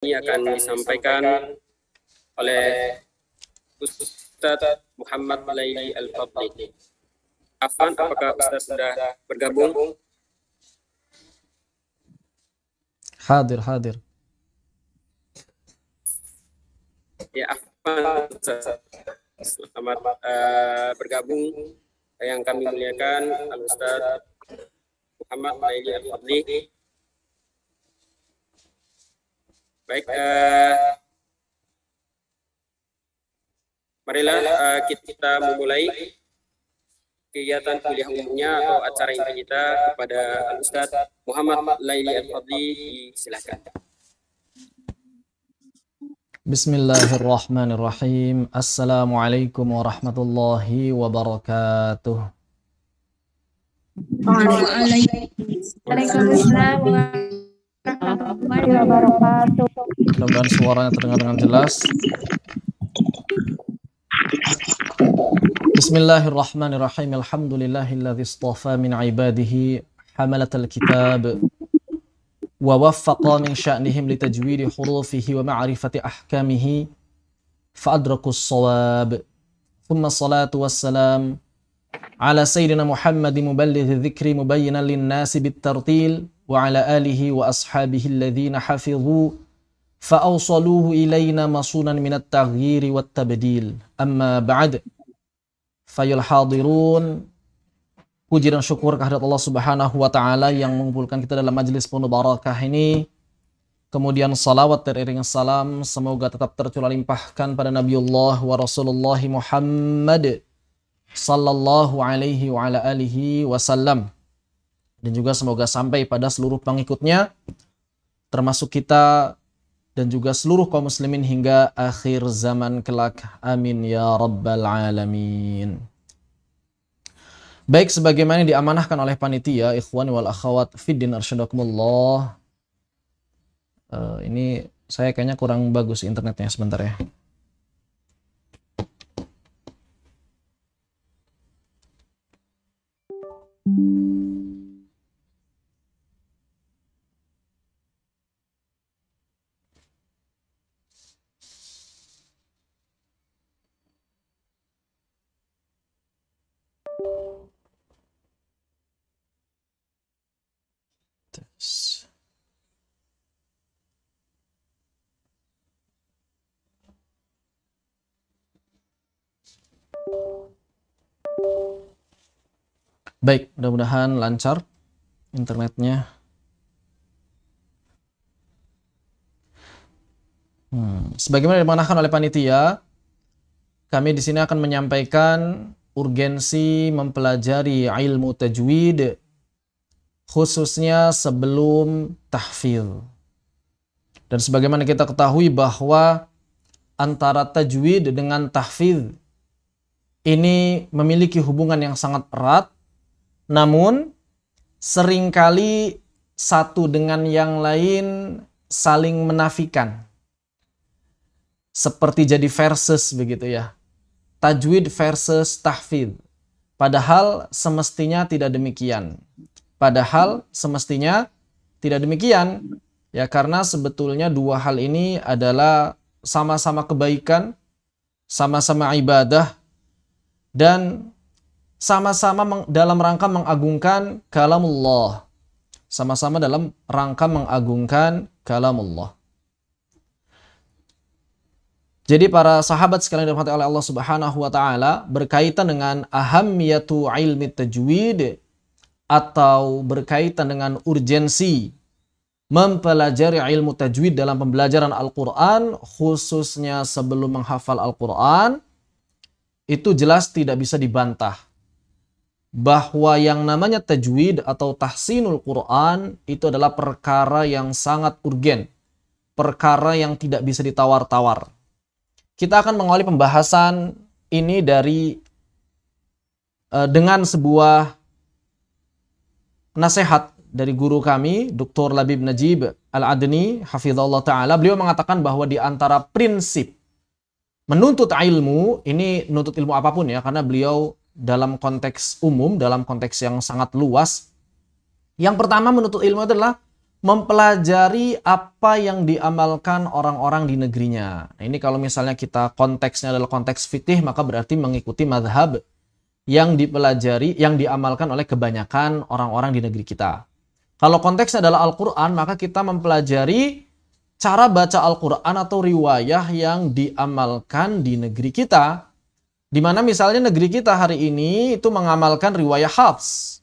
ini akan disampaikan oleh Ustadz Muhammad Laili Al-Fadli. Afwan, apakah Ustadz sudah bergabung? Hadir. Ya, Afwan, selamat bergabung. Yang kami muliakan Al-Ustadz Muhammad Laili Al-Fadli. Baik, marilah kita memulai kegiatan kuliah umumnya atau acara inti kita kepada Al-Ustadz Muhammad Laili Al-Fadli. Silakan. Bismillahirrahmanirrahim. Assalamualaikum warahmatullahi wabarakatuh. Waalaikumsalam warahmatullahi wabarakatuh. Mudah-mudahan suaranya terdengar dengan jelas. Bismillahirrahmanirrahim. Alhamdulillahilladzi istafa min ibadihi hamalatal kitab wa waffaqa min sya'nihim litajwidi hurufihi wa ma'rifati ahkamihi fa'adrakus shawab. Thumma salatu wassalam ala sayyidina Muhammadin muballighi dzikri mubayyinan lin-nasi bit-tartil wa ala alihi wa ashabihi alladhina hafidhu fa'awsaluhu ilayna masunan minat taghyiri wat-tabdil. Amma ba'd. Fayul hadirun, puji dan syukur kehadirat Allah Subhanahu wa taala yang mengumpulkan kita dalam majelis penuh barakah ini. Kemudian salawat teriringi salam semoga tetap tercurah limpahkan pada Nabiullah wa Rasulullah Muhammad sallallahu alaihi wa ala alihi wasallam, dan juga semoga sampai pada seluruh pengikutnya termasuk kita dan juga seluruh kaum muslimin hingga akhir zaman kelak. Amin ya rabbal alamin. Baik, sebagaimana diamanahkan oleh panitia, ikhwani wal akhawat fiddin arsyadakumullah. Ini saya kayaknya kurang bagus internetnya, sebentar ya. Baik, mudah-mudahan lancar internetnya. Sebagaimana dimanahkan oleh panitia, kami di sini akan menyampaikan urgensi mempelajari ilmu tajwid, khususnya sebelum tahfidz. Dan sebagaimana kita ketahui bahwa antara tajwid dengan tahfidz ini memiliki hubungan yang sangat erat, namun seringkali satu dengan yang lain saling menafikan. Seperti jadi versus begitu ya. Tajwid versus tahfidz. Padahal semestinya tidak demikian. Ya, karena sebetulnya dua hal ini adalah sama-sama kebaikan, sama-sama ibadah, dan sama-sama dalam rangka mengagungkan kalamullah. Sama-sama dalam rangka mengagungkan kalamullah. Jadi para sahabat sekalian dirahmati oleh Allah Subhanahu wa taala, berkaitan dengan ahammiyatu ilmi tajwid atau berkaitan dengan urgensi mempelajari ilmu tajwid dalam pembelajaran Al-Qur'an, khususnya sebelum menghafal Al-Qur'an, itu jelas tidak bisa dibantah bahwa yang namanya tajwid atau tahsinul Quran itu adalah perkara yang sangat urgen, perkara yang tidak bisa ditawar-tawar. Kita akan mengawali pembahasan ini dengan sebuah nasihat dari guru kami, Dr. Labib Najib Al-Adni, hafizahullah ta'ala. Beliau mengatakan bahwa di antara prinsip menuntut ilmu, ini menuntut ilmu apapun ya, karena beliau dalam konteks umum, dalam konteks yang sangat luas. Yang pertama menuntut ilmu adalah mempelajari apa yang diamalkan orang-orang di negerinya. Nah, ini kalau misalnya kita konteksnya adalah konteks fikih, maka berarti mengikuti madhab yang dipelajari, yang diamalkan oleh kebanyakan orang-orang di negeri kita. Kalau konteksnya adalah Al-Quran, maka kita mempelajari cara baca Al-Quran atau riwayah yang diamalkan di negeri kita. Di mana misalnya negeri kita hari ini itu mengamalkan riwayah Hafs.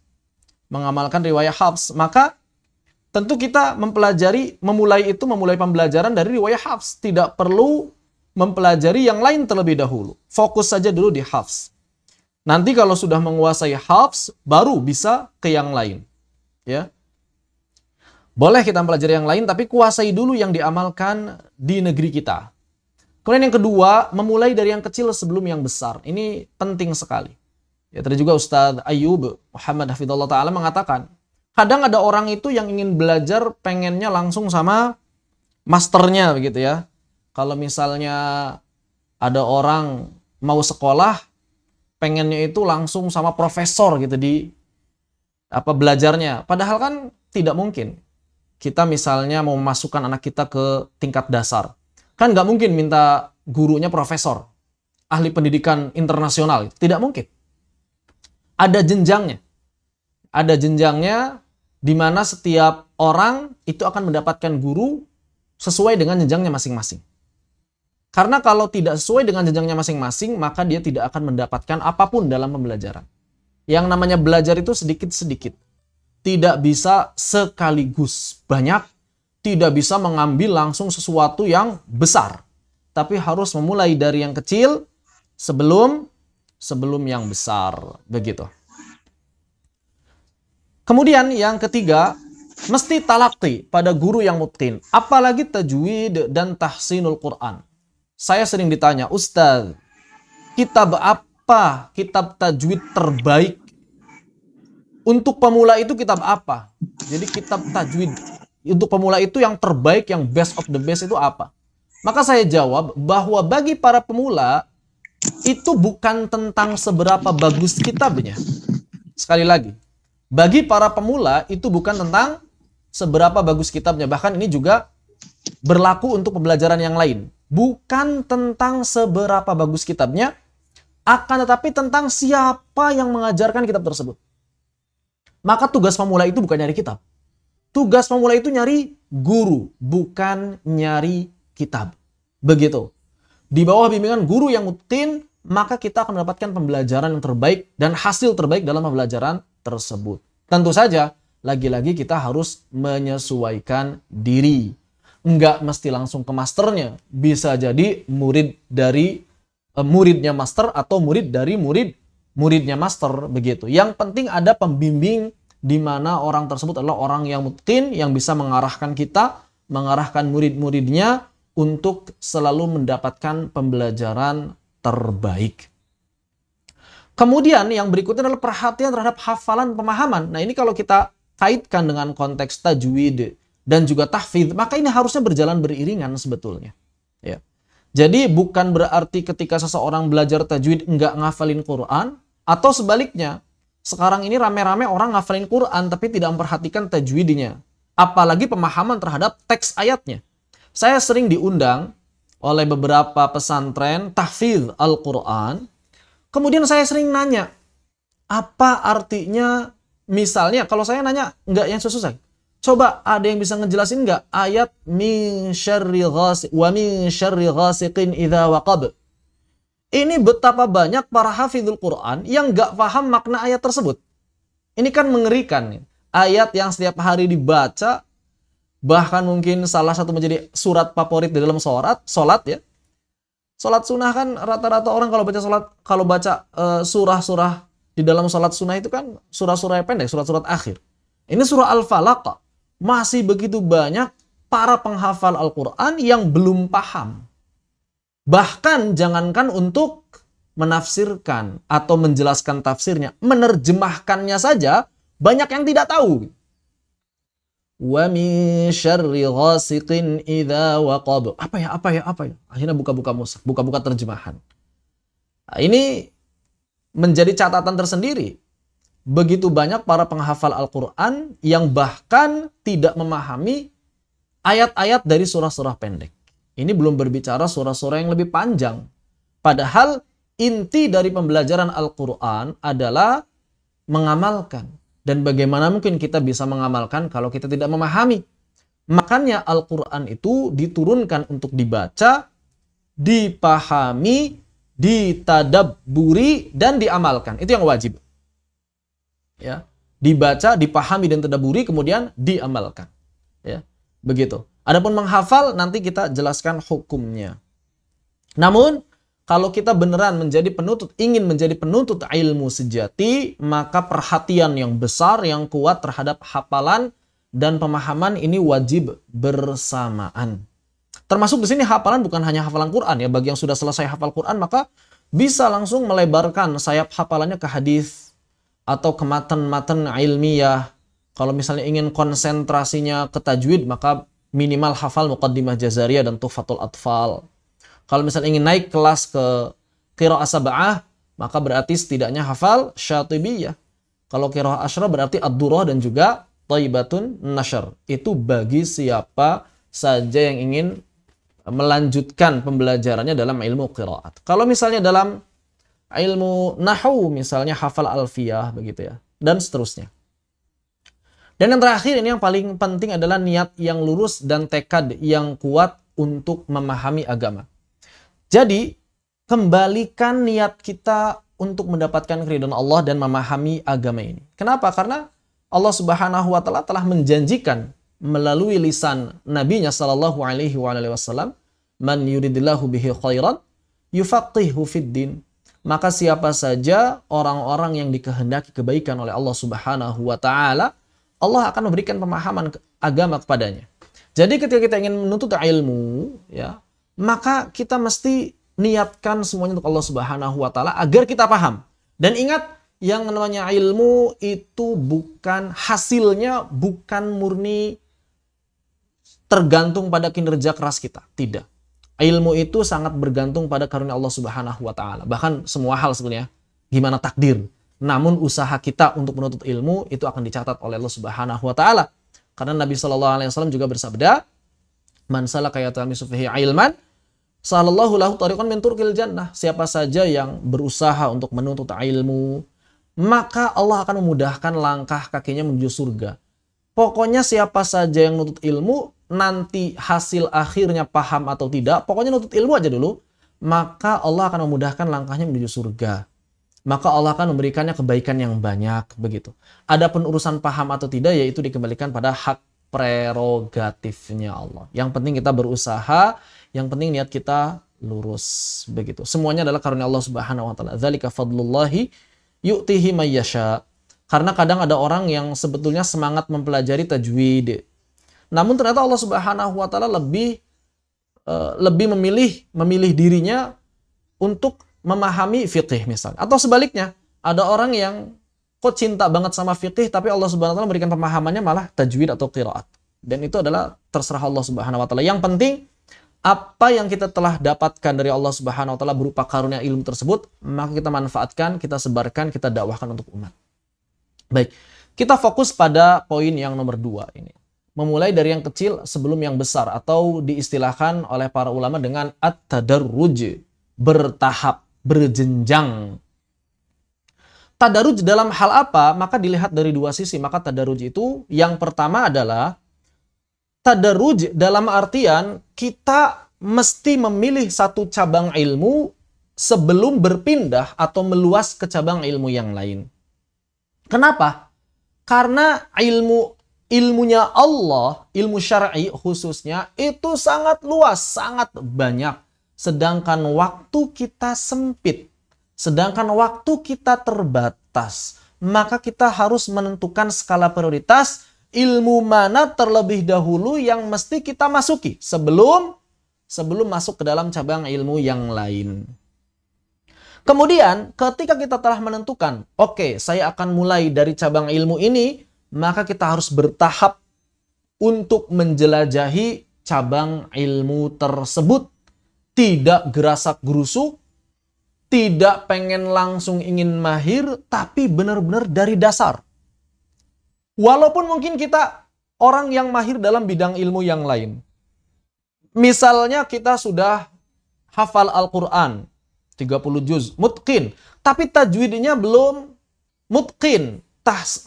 Mengamalkan riwayah Hafs. Maka tentu kita memulai pembelajaran dari riwayah Hafs. Tidak perlu mempelajari yang lain terlebih dahulu. Fokus saja dulu di Hafs. Nanti kalau sudah menguasai Hafs, baru bisa ke yang lain. Ya. Boleh kita mempelajari yang lain, tapi kuasai dulu yang diamalkan di negeri kita. Kemudian yang kedua, memulai dari yang kecil sebelum yang besar. Ini penting sekali. Ya, tadi juga Ustadz Ayyub Muhammad Hafidhullah Ta'ala mengatakan, kadang ada orang itu yang ingin belajar pengennya langsung sama masternya begitu ya. Kalau misalnya ada orang mau sekolah, pengennya itu langsung sama profesor gitu di belajarnya. Padahal kan tidak mungkin. Kita misalnya mau memasukkan anak kita ke tingkat dasar. Kan nggak mungkin minta gurunya profesor, ahli pendidikan internasional. Tidak mungkin. Ada jenjangnya. Ada jenjangnya di mana setiap orang itu akan mendapatkan guru sesuai dengan jenjangnya masing-masing. Karena kalau tidak sesuai dengan jenjangnya masing-masing, maka dia tidak akan mendapatkan apapun dalam pembelajaran. Yang namanya belajar itu sedikit-sedikit. Tidak bisa sekaligus banyak, tidak bisa mengambil langsung sesuatu yang besar. Tapi harus memulai dari yang kecil sebelum yang besar. Begitu. Kemudian yang ketiga, mesti talaqi pada guru yang mutqin. Apalagi tajwid dan tahsinul Quran. Saya sering ditanya, Ustaz, kitab apa? Kitab tajwid terbaik untuk pemula itu kitab apa? Jadi kitab tajwid untuk pemula itu yang terbaik, yang best of the best itu apa? Maka saya jawab bahwa bagi para pemula itu bukan tentang seberapa bagus kitabnya. Sekali lagi, bagi para pemula itu bukan tentang seberapa bagus kitabnya. Bahkan ini juga berlaku untuk pembelajaran yang lain. Bukan tentang seberapa bagus kitabnya, akan tetapi tentang siapa yang mengajarkan kitab tersebut. Maka tugas pemula itu bukan nyari kitab. Tugas pemula itu nyari guru, bukan nyari kitab. Begitu. Di bawah bimbingan guru yang mutqin, maka kita akan mendapatkan pembelajaran yang terbaik dan hasil terbaik dalam pembelajaran tersebut. Tentu saja, lagi-lagi kita harus menyesuaikan diri. Enggak mesti langsung ke masternya. Bisa jadi murid dari muridnya master atau murid dari muridnya master, begitu. Yang penting ada pembimbing di mana orang tersebut adalah orang yang mutqin, yang bisa mengarahkan kita, mengarahkan murid-muridnya untuk selalu mendapatkan pembelajaran terbaik. Kemudian yang berikutnya adalah perhatian terhadap hafalan pemahaman. Nah, ini kalau kita kaitkan dengan konteks tajwid dan juga tahfidz, maka ini harusnya berjalan beriringan sebetulnya. Ya. Jadi bukan berarti ketika seseorang belajar tajwid enggak ngafalin Quran, atau sebaliknya, sekarang ini rame-rame orang ngafalin Quran tapi tidak memperhatikan tajwidnya. Apalagi pemahaman terhadap teks ayatnya. Saya sering diundang oleh beberapa pesantren tahfidz Al-Quran. Kemudian saya sering nanya, apa artinya, misalnya kalau saya nanya, enggak yang susah. Coba ada yang bisa ngejelasin enggak ayat min syarri ghasiqin idza waqab. Ini betapa banyak para hafizul Quran yang nggak paham makna ayat tersebut. Ini kan mengerikan. Ayat yang setiap hari dibaca, bahkan mungkin salah satu menjadi surat favorit di dalam sholat ya. Sholat sunnah kan rata-rata orang kalau baca surah-surah di dalam sholat sunnah itu kan surah-surah yang pendek, surat-surat akhir. Ini surah Al-Falaq. Masih begitu banyak para penghafal Al-Quran yang belum paham. Bahkan jangankan untuk menafsirkan atau menjelaskan tafsirnya, menerjemahkannya saja banyak yang tidak tahu. Wa min syarri ghasiqin idza waqab. Apa ya? Akhirnya buka-buka mushaf, buka-buka terjemahan. Nah, ini menjadi catatan tersendiri begitu banyak para penghafal Al-Quran yang bahkan tidak memahami ayat-ayat dari surah-surah pendek. Ini belum berbicara surah-surah yang lebih panjang. Padahal inti dari pembelajaran Al-Quran adalah mengamalkan. Dan bagaimana mungkin kita bisa mengamalkan kalau kita tidak memahami? Makanya Al-Quran itu diturunkan untuk dibaca, dipahami, ditadabburi, dan diamalkan. Itu yang wajib. Ya, dibaca, dipahami, dan tadabburi, kemudian diamalkan. Ya, begitu. Adapun menghafal, nanti kita jelaskan hukumnya. Namun, kalau kita beneran ingin menjadi penuntut ilmu sejati, maka perhatian yang besar, yang kuat terhadap hafalan dan pemahaman ini wajib bersamaan. Termasuk di sini hafalan bukan hanya hafalan Quran ya. Bagi yang sudah selesai hafal Quran maka bisa langsung melebarkan sayap hafalannya ke hadis atau ke matan-matan ilmiah. Kalau misalnya ingin konsentrasinya ke tajwid maka minimal hafal Muqaddimah Jazariyah dan Tuhfatul Atfal. Kalau misalnya ingin naik kelas ke qiraah sab'ah maka berarti setidaknya hafal Syatibiyah. Kalau qiraah Asyrah berarti Ad-Durrah dan juga Thayyibatun Nashr. Itu bagi siapa saja yang ingin melanjutkan pembelajarannya dalam ilmu qiraat. Kalau misalnya dalam ilmu nahwu misalnya hafal alfiyah begitu ya dan seterusnya. Dan yang terakhir ini yang paling penting adalah niat yang lurus dan tekad yang kuat untuk memahami agama. Jadi kembalikan niat kita untuk mendapatkan keridhaan Allah dan memahami agama ini. Kenapa? Karena Allah Subhanahu wa taala telah menjanjikan melalui lisan nabinya sallallahu alaihi wasallam, man yuridillahu bihi khairan yufaqihu fid din. Maka siapa saja orang-orang yang dikehendaki kebaikan oleh Allah Subhanahu wa taala, Allah akan memberikan pemahaman agama kepadanya. Jadi ketika kita ingin menuntut ilmu, ya, maka kita mesti niatkan semuanya untuk Allah Subhanahu wa taala agar kita paham. Dan ingat, yang namanya ilmu itu hasilnya bukan murni tergantung pada kinerja keras kita. Tidak. Ilmu itu sangat bergantung pada karunia Allah Subhanahu wa taala. Bahkan semua hal sebenarnya gimana takdir. Namun usaha kita untuk menuntut ilmu itu akan dicatat oleh Allah Subhanahu wa taala. Karena Nabi sallallahu alaihi wasallam juga bersabda, "Man salaka yatamisu fihi ilman, sahallallahu lahu tariqan min turqil jannah." Siapa saja yang berusaha untuk menuntut ilmu, maka Allah akan memudahkan langkah kakinya menuju surga. Pokoknya siapa saja yang nuntut ilmu, nanti hasil akhirnya paham atau tidak, pokoknya nuntut ilmu aja dulu, maka Allah akan memudahkan langkahnya menuju surga. Maka Allah akan memberikannya kebaikan yang banyak, begitu. Adapun urusan paham atau tidak, yaitu dikembalikan pada hak prerogatifnya Allah. Yang penting kita berusaha, yang penting niat kita lurus, begitu. Semuanya adalah karunia Allah Subhanahu wa taala. Dzalika fadlullahi yu'tihi may yasha. Karena kadang ada orang yang sebetulnya semangat mempelajari tajwid. Namun ternyata Allah Subhanahu wa taala lebih memilih dirinya untuk memahami fiqih misalnya. Atau sebaliknya, ada orang yang kok cinta banget sama fiqih tapi Allah Subhanahu wa taala memberikan pemahamannya malah tajwid atau qiraat. Dan itu adalah terserah Allah Subhanahu wa taala. Yang penting apa yang kita telah dapatkan dari Allah Subhanahu wa taala berupa karunia ilmu tersebut, maka kita manfaatkan, kita sebarkan, kita dakwahkan untuk umat. Baik, kita fokus pada poin yang nomor 2 ini. Memulai dari yang kecil sebelum yang besar, atau diistilahkan oleh para ulama dengan at-tadarruj, bertahap, berjenjang. Tadarruj dalam hal apa? Maka dilihat dari dua sisi. Maka tadarruj itu yang pertama adalah tadarruj dalam artian kita mesti memilih satu cabang ilmu sebelum berpindah atau meluas ke cabang ilmu yang lain. Kenapa? Karena ilmunya Allah, ilmu syar'i khususnya, itu sangat luas, sangat banyak. Sedangkan waktu kita sempit, sedangkan waktu kita terbatas. Maka kita harus menentukan skala prioritas, ilmu mana terlebih dahulu yang mesti kita masuki sebelum masuk ke dalam cabang ilmu yang lain. Kemudian ketika kita telah menentukan, oke, saya akan mulai dari cabang ilmu ini, maka kita harus bertahap untuk menjelajahi cabang ilmu tersebut. Tidak gerasak gerusuk, tidak pengen langsung ingin mahir, tapi benar-benar dari dasar. Walaupun mungkin kita orang yang mahir dalam bidang ilmu yang lain. Misalnya kita sudah hafal Al-Quran, 30 juz, mutqin. Tapi tajwidnya belum mutqin.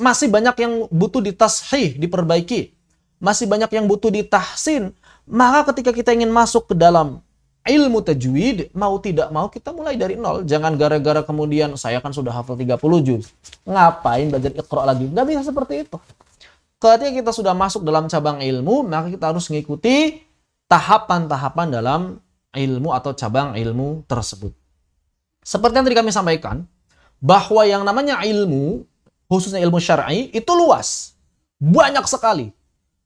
Masih banyak yang butuh ditashih, diperbaiki. Masih banyak yang butuh ditahsin. Maka ketika kita ingin masuk ke dalam ilmu tajwid, mau tidak mau kita mulai dari nol. Jangan gara-gara kemudian saya kan sudah hafal 30 juz. Ngapain belajar Iqra lagi? Nggak bisa seperti itu. Ketika kita sudah masuk dalam cabang ilmu, maka kita harus mengikuti tahapan-tahapan dalam ilmu atau cabang ilmu tersebut. Seperti yang tadi kami sampaikan, bahwa yang namanya ilmu, khususnya ilmu syar'i, itu luas. Banyak sekali.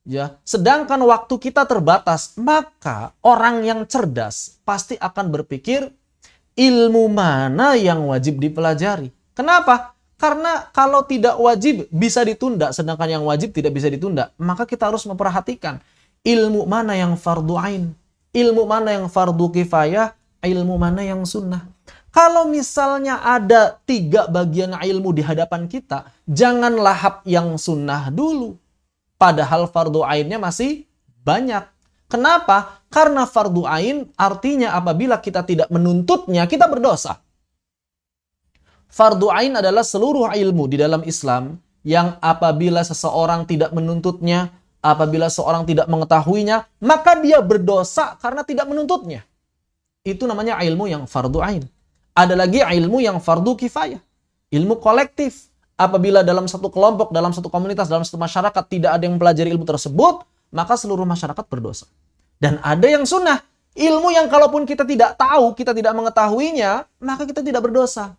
Ya, sedangkan waktu kita terbatas, maka orang yang cerdas pasti akan berpikir ilmu mana yang wajib dipelajari. Kenapa? Karena kalau tidak wajib bisa ditunda, sedangkan yang wajib tidak bisa ditunda. Maka kita harus memperhatikan ilmu mana yang fardu ain, ilmu mana yang fardu kifayah, ilmu mana yang sunnah. Kalau misalnya ada 3 bagian ilmu di hadapan kita, jangan lahap yang sunnah dulu. Padahal fardu ainnya masih banyak. Kenapa? Karena fardu ain artinya apabila kita tidak menuntutnya, kita berdosa. Fardu ain adalah seluruh ilmu di dalam Islam yang apabila seseorang tidak menuntutnya, apabila seorang tidak mengetahuinya, maka dia berdosa karena tidak menuntutnya. Itu namanya ilmu yang fardu ain. Ada lagi ilmu yang fardu kifayah. Ilmu kolektif. Apabila dalam satu kelompok, dalam satu komunitas, dalam satu masyarakat tidak ada yang mempelajari ilmu tersebut, maka seluruh masyarakat berdosa. Dan ada yang sunnah. Ilmu yang kalaupun kita tidak tahu, kita tidak mengetahuinya, maka kita tidak berdosa.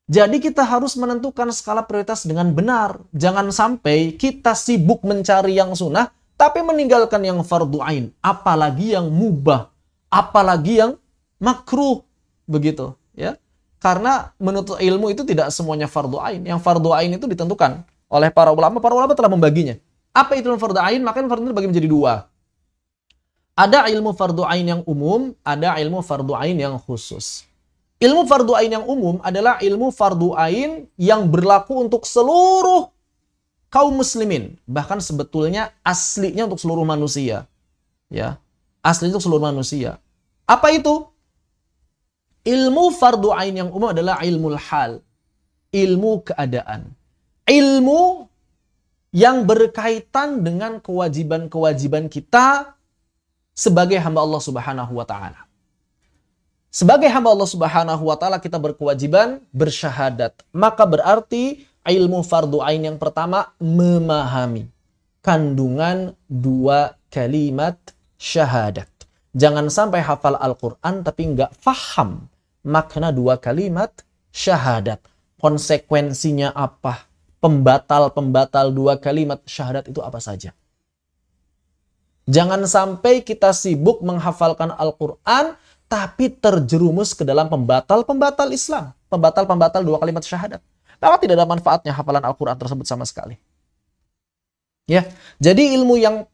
Jadi kita harus menentukan skala prioritas dengan benar. Jangan sampai kita sibuk mencari yang sunnah, tapi meninggalkan yang fardu ain. Apalagi yang mubah. Apalagi yang makruh. Begitu. Ya. Karena menuntut ilmu itu tidak semuanya fardu ain. Yang fardu ain itu ditentukan oleh para ulama. Para ulama telah membaginya. Apa itu fardu ain? Maka fardu ain dibagi menjadi 2. Ada ilmu fardu ain yang umum, ada ilmu fardu ain yang khusus. Ilmu fardu ain yang umum adalah ilmu fardu ain yang berlaku untuk seluruh kaum muslimin. Bahkan sebetulnya aslinya untuk seluruh manusia. Ya, asli untuk seluruh manusia. Apa itu? Ilmu fardu ain yang umum adalah ilmu hal. Ilmu keadaan. Ilmu yang berkaitan dengan kewajiban-kewajiban kita sebagai hamba Allah Subhanahu wa taala. Sebagai hamba Allah Subhanahu wa taala kita berkewajiban bersyahadat. Maka berarti ilmu fardu ain yang pertama memahami kandungan 2 kalimat syahadat. Jangan sampai hafal Al-Qur'an tapi nggak faham makna 2 kalimat syahadat. Konsekuensinya apa? Pembatal-pembatal 2 kalimat syahadat itu apa saja? Jangan sampai kita sibuk menghafalkan Al-Qur'an tapi terjerumus ke dalam pembatal-pembatal Islam. Pembatal-pembatal 2 kalimat syahadat. Maka tidak ada manfaatnya hafalan Al-Qur'an tersebut sama sekali. Ya, jadi ilmu yang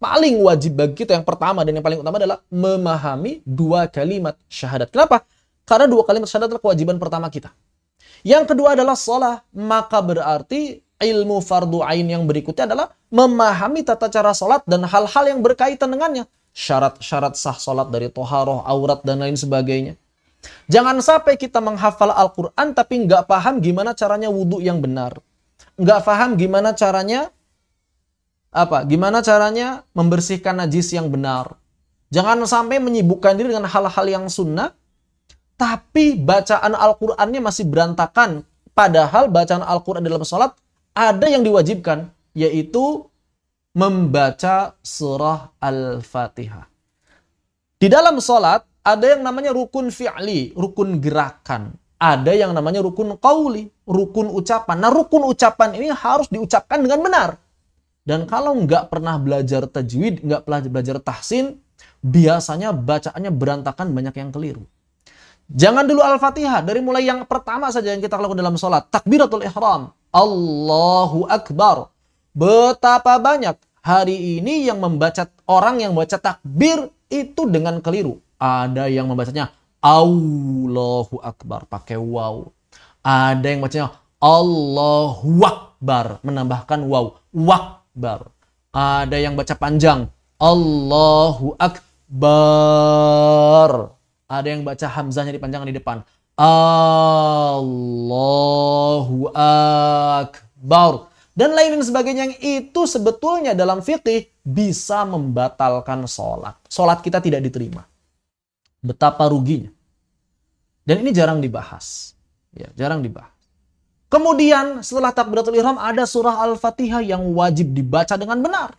paling wajib bagi kita yang pertama dan yang paling utama adalah memahami 2 kalimat syahadat. Kenapa? Karena 2 kalimat syahadat adalah kewajiban pertama kita. Yang kedua adalah shalah. Maka berarti ilmu fardu ain yang berikutnya adalah memahami tata cara salat dan hal-hal yang berkaitan dengannya. Syarat-syarat sah salat dari toharoh, aurat, dan lain sebagainya. Jangan sampai kita menghafal Al-Quran tapi nggak paham gimana caranya wudhu yang benar. Nggak paham gimana caranya Gimana caranya membersihkan najis yang benar. Jangan sampai menyibukkan diri dengan hal-hal yang sunnah, tapi bacaan Al-Qur'annya masih berantakan. Padahal bacaan Al-Qur'an dalam sholat ada yang diwajibkan, yaitu membaca surah Al-Fatihah. Di dalam sholat ada yang namanya rukun fi'li, rukun gerakan. Ada yang namanya rukun qauli, rukun ucapan. Nah, rukun ucapan ini harus diucapkan dengan benar. Dan kalau nggak pernah belajar tajwid, nggak belajar tahsin, biasanya bacaannya berantakan, banyak yang keliru. Jangan dulu Al-Fatihah, dari mulai yang pertama saja yang kita lakukan dalam sholat. Takbiratul ihram, Allahu Akbar. Betapa banyak hari ini yang membaca, orang yang membaca takbir itu dengan keliru. Ada yang membacanya Allahu Akbar, pakai waw. Ada yang bacanya Allahu Akbar, menambahkan waw, wakbar. Ada yang baca panjang, Allahu Akbar. Ada yang baca hamzahnya dipanjangkan di depan, Allahu Akbar. Dan lain sebagainya yang itu sebetulnya dalam fikih bisa membatalkan sholat. Sholat kita tidak diterima. Betapa ruginya. Dan ini jarang dibahas. Ya, jarang dibahas. Kemudian setelah takbiratul ihram ada surah Al-Fatihah yang wajib dibaca dengan benar.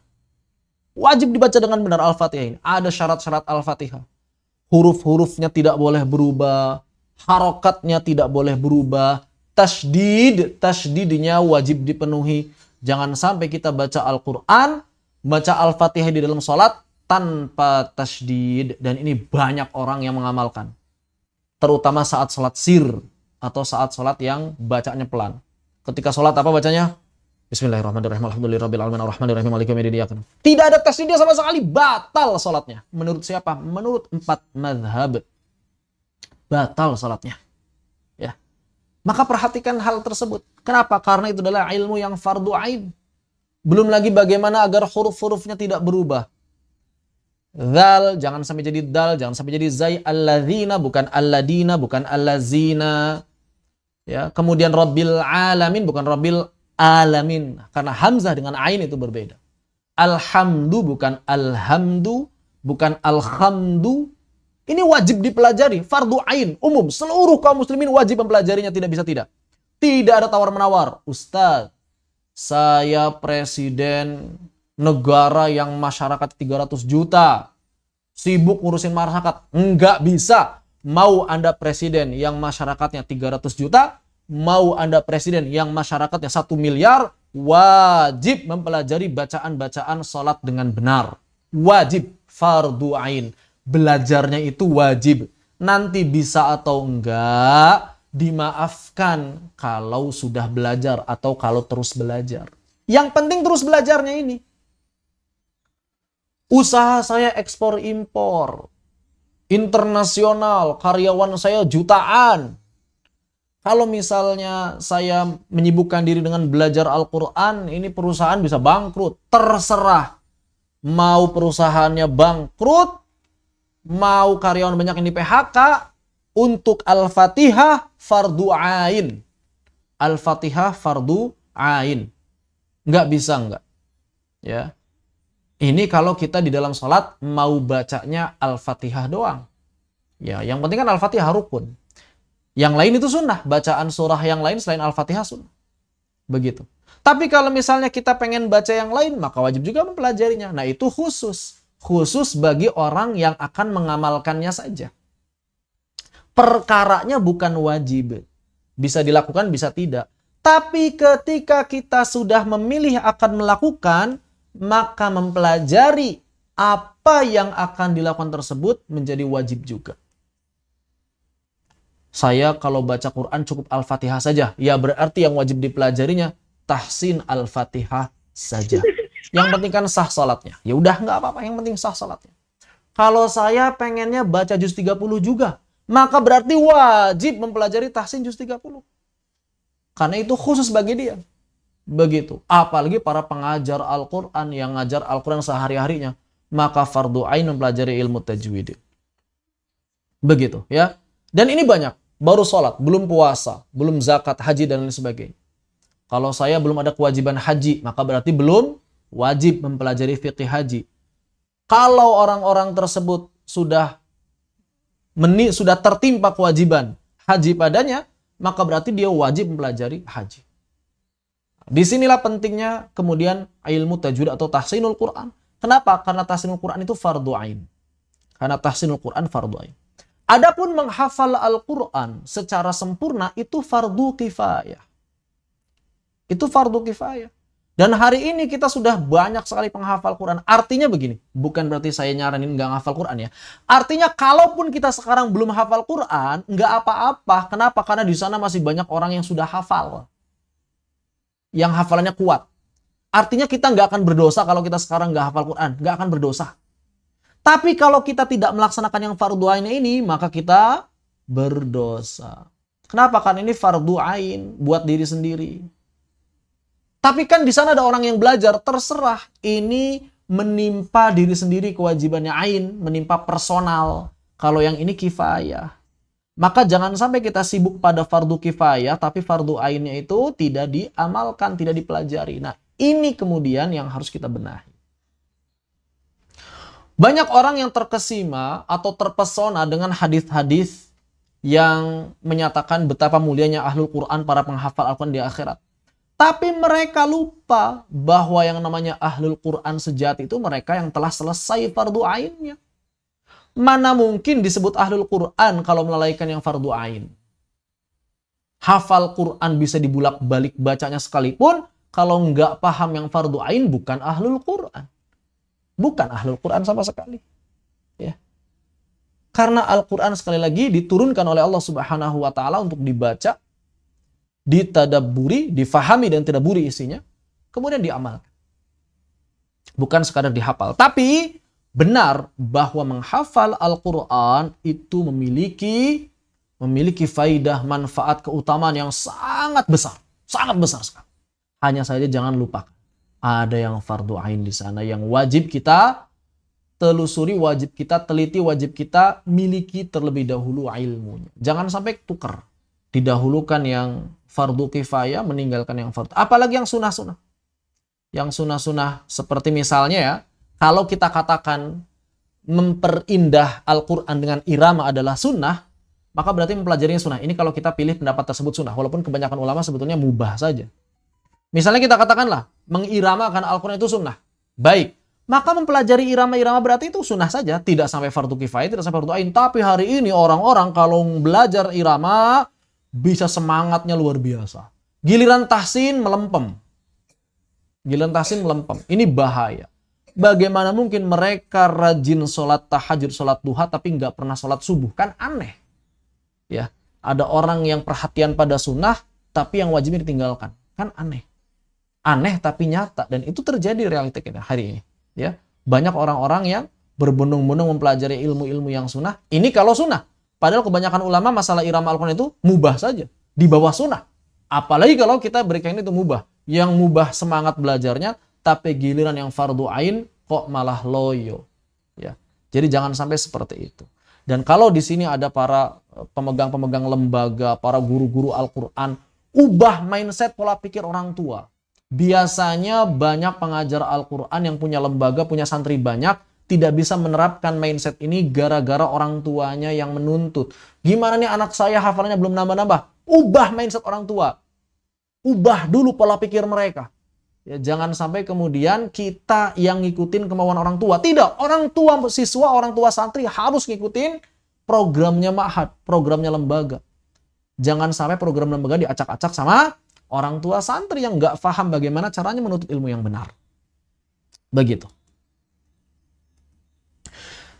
Wajib dibaca dengan benar Al-Fatihah ini. Ada syarat-syarat Al-Fatihah. Huruf-hurufnya tidak boleh berubah. Harokatnya tidak boleh berubah. Tasydidnya wajib dipenuhi. Jangan sampai kita baca Al-Quran, baca Al-Fatihah di dalam sholat tanpa tasydid. Dan ini banyak orang yang mengamalkan. Terutama saat sholat sir atau saat sholat yang bacanya pelan. Ketika sholat apa bacanya? Bismillahirrahmanirrahim. Alhamdulillahirabbil alamin arrahmanirrahim maliki yaumiddin. Tidak ada tasydid sama sekali, batal sholatnya. Menurut siapa? Menurut 4 mazhab. Batal sholatnya. Ya. Maka perhatikan hal tersebut. Kenapa? Karena itu adalah ilmu yang fardu ain. Belum lagi bagaimana agar huruf-hurufnya tidak berubah. Dzal jangan sampai jadi dal, jangan sampai jadi zai. Alladzina bukan alladina, bukan allazina. Ya, kemudian rabbil alamin bukan rabbil alamin. Karena hamzah dengan ain itu berbeda. Alhamdu bukan alhamdu, bukan alhamdu. Ini wajib dipelajari, fardu ain, umum. Seluruh kaum muslimin wajib mempelajarinya, tidak bisa tidak. Tidak ada tawar-menawar. Ustaz, saya presiden negara yang masyarakat 300 juta. Sibuk ngurusin masyarakat. Enggak bisa. Mau Anda presiden yang masyarakatnya 300 juta, mau Anda presiden yang masyarakatnya 1 miliar, wajib mempelajari bacaan-bacaan sholat dengan benar. Wajib, fardu ain. Belajarnya itu wajib. Nanti bisa atau enggak dimaafkan kalau sudah belajar atau kalau terus belajar. Yang penting terus belajarnya ini. Usaha saya ekspor impor. Internasional, karyawan saya jutaan. Kalau misalnya saya menyibukkan diri dengan belajar Al-Quran, ini perusahaan bisa bangkrut. Terserah. Mau perusahaannya bangkrut, mau karyawan banyak yang di PHK, untuk Al-Fatihah fardu ain. Al-Fatihah fardu ain. Nggak bisa nggak. Ya. Ini kalau kita di dalam sholat mau bacanya Al-Fatihah doang. Ya, yang penting kan Al-Fatihah rukun. Yang lain itu sunnah. Bacaan surah yang lain selain Al-Fatihah sunnah. Begitu. Tapi kalau misalnya kita pengen baca yang lain, maka wajib juga mempelajarinya. Nah itu khusus. Khusus bagi orang yang akan mengamalkannya saja. Perkaranya bukan wajib. Bisa dilakukan, bisa tidak. Tapi ketika kita sudah memilih akan melakukan, maka mempelajari apa yang akan dilakukan tersebut menjadi wajib juga. Saya kalau baca Quran cukup Al-Fatihah saja. Ya berarti yang wajib dipelajarinya tahsin Al-Fatihah saja. Yang penting kan sah salatnya. Ya udah nggak apa-apa, yang penting sah salatnya. Kalau saya pengennya baca juz 30 juga, maka berarti wajib mempelajari tahsin juz 30. Karena itu khusus bagi dia. Begitu. Apalagi para pengajar Al-Quran yang ngajar Al-Quran sehari-harinya, maka fardu ain mempelajari ilmu tajwid. Begitu ya. Dan ini banyak. Baru sholat, belum puasa, belum zakat, haji dan lain sebagainya. Kalau saya belum ada kewajiban haji, maka berarti belum wajib mempelajari fikih haji. Kalau orang-orang tersebut sudah tertimpa kewajiban haji padanya, maka berarti dia wajib mempelajari haji. Disinilah pentingnya kemudian ilmu tajwid atau tahsinul Quran. Kenapa? Karena tahsinul Quran itu fardu ain. Karena tahsinul Quran fardu ain. Adapun menghafal Al-Quran secara sempurna itu fardu kifayah. Itu fardu kifayah. Dan hari ini kita sudah banyak sekali penghafal Quran. Artinya begini, bukan berarti saya nyaranin nggak ngafal Quran ya. Artinya kalaupun kita sekarang belum hafal Quran, nggak apa-apa. Kenapa? Karena di sana masih banyak orang yang sudah hafal. Yang hafalannya kuat. Artinya kita nggak akan berdosa kalau kita sekarang nggak hafal Quran. Nggak akan berdosa. Tapi kalau kita tidak melaksanakan yang fardu ain ini, maka kita berdosa. Kenapa? Kan ini fardu ain buat diri sendiri. Tapi kan di sana ada orang yang belajar, terserah. Ini menimpa diri sendiri kewajibannya ain, menimpa personal. Kalau yang ini kifayah. Maka jangan sampai kita sibuk pada fardu kifayah, tapi fardu ainnya itu tidak diamalkan, tidak dipelajari. Nah, ini kemudian yang harus kita benahi. Banyak orang yang terkesima atau terpesona dengan hadis-hadis yang menyatakan betapa mulianya ahlul Quran, para penghafal Al-Quran di akhirat. Tapi mereka lupa bahwa yang namanya ahlul Quran sejati itu mereka yang telah selesai fardu ainnya. Mana mungkin disebut ahlul Quran kalau melalaikan yang fardu ain. Hafal Quran bisa dibulak-balik bacanya sekalipun, kalau nggak paham yang fardu ain bukan ahlul Quran. Bukan ahlul Quran sama sekali. Ya. Karena Al-Quran sekali lagi diturunkan oleh Allah Subhanahu wa Ta'ala untuk dibaca, ditadabburi, difahami dan tadabburi isinya, kemudian diamalkan. Bukan sekadar dihafal. Tapi benar bahwa menghafal Al-Quran itu memiliki faidah, manfaat, keutamaan yang sangat besar sekali. Hanya saja jangan lupa, ada yang fardu ain di sana yang wajib kita telusuri, wajib kita teliti, wajib kita miliki terlebih dahulu ilmunya. Jangan sampai tukar. Didahulukan yang fardu kifayah, meninggalkan yang fardu. Apalagi yang sunah-sunah. Yang sunah-sunah seperti misalnya ya, kalau kita katakan memperindah Al-Quran dengan irama adalah sunnah, maka berarti mempelajarinya sunnah. Ini kalau kita pilih pendapat tersebut sunnah. Walaupun kebanyakan ulama sebetulnya mubah saja. Misalnya kita katakanlah, mengiramakan Al-Quran itu sunnah. Baik. Maka mempelajari irama-irama berarti itu sunnah saja. Tidak sampai fardu kifayah, tidak sampai fardu ain. Tapi hari ini orang-orang kalau belajar irama, bisa semangatnya luar biasa. Giliran tahsin melempem. Ini bahaya. Bagaimana mungkin mereka rajin sholat tahajud, sholat duha, tapi nggak pernah sholat subuh? Kan aneh. Ya, ada orang yang perhatian pada sunnah, tapi yang wajibnya ditinggalkan. Kan aneh. Aneh tapi nyata. Dan itu terjadi realita kita hari ini. Ya, banyak orang-orang yang berbondong-bondong mempelajari ilmu-ilmu yang sunnah. Ini kalau sunnah. Padahal kebanyakan ulama masalah irama Al-Quran itu mubah saja. Di bawah sunnah. Apalagi kalau kita berikan itu mubah. Yang mubah semangat belajarnya, tapi giliran yang fardu ain kok malah loyo. Ya. Jadi jangan sampai seperti itu. Dan kalau di sini ada para pemegang-pemegang lembaga, para guru-guru Al-Quran, ubah mindset pola pikir orang tua. Biasanya banyak pengajar Al-Quran yang punya lembaga, punya santri banyak, tidak bisa menerapkan mindset ini gara-gara orang tuanya yang menuntut. Gimana nih anak saya hafalannya belum nambah-nambah? Ubah mindset orang tua. Ubah dulu pola pikir mereka. Ya, jangan sampai kemudian kita yang ngikutin kemauan orang tua. Tidak, orang tua siswa, orang tua santri harus ngikutin programnya ma'had, programnya lembaga. Jangan sampai program lembaga diacak-acak sama orang tua santri yang nggak paham bagaimana caranya menuntut ilmu yang benar. Begitu.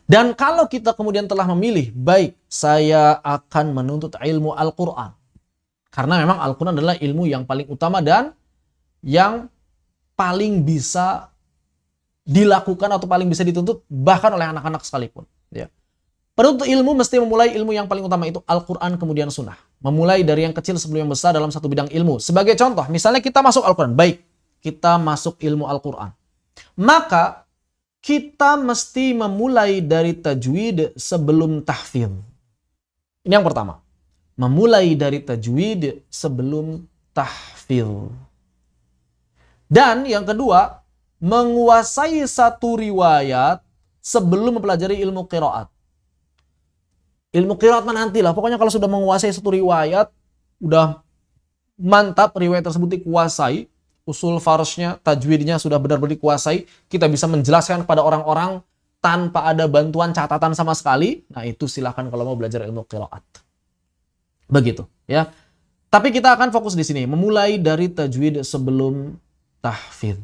Dan kalau kita kemudian telah memilih, baik, saya akan menuntut ilmu Al-Quran. Karena memang Al-Quran adalah ilmu yang paling utama dan yang paling bisa dilakukan atau paling bisa dituntut bahkan oleh anak-anak sekalipun. Ya. Penuntut ilmu mesti memulai ilmu yang paling utama itu Al-Quran kemudian sunnah. Memulai dari yang kecil sebelum yang besar dalam satu bidang ilmu. Sebagai contoh, misalnya kita masuk Al-Quran. Baik, kita masuk ilmu Al-Quran. Maka kita mesti memulai dari tajwid sebelum tahfidz. Ini yang pertama. Memulai dari tajwid sebelum tahfidz. Dan yang kedua, menguasai satu riwayat sebelum mempelajari ilmu qiraat. Ilmu qiraat nantilah. Pokoknya kalau sudah menguasai satu riwayat, udah mantap riwayat tersebut dikuasai, usul farsnya, tajwidnya sudah benar-benar dikuasai, kita bisa menjelaskan kepada orang-orang tanpa ada bantuan catatan sama sekali. Nah, itu silakan kalau mau belajar ilmu qiraat. Begitu, ya. Tapi kita akan fokus di sini, memulai dari tajwid sebelum tahfidz.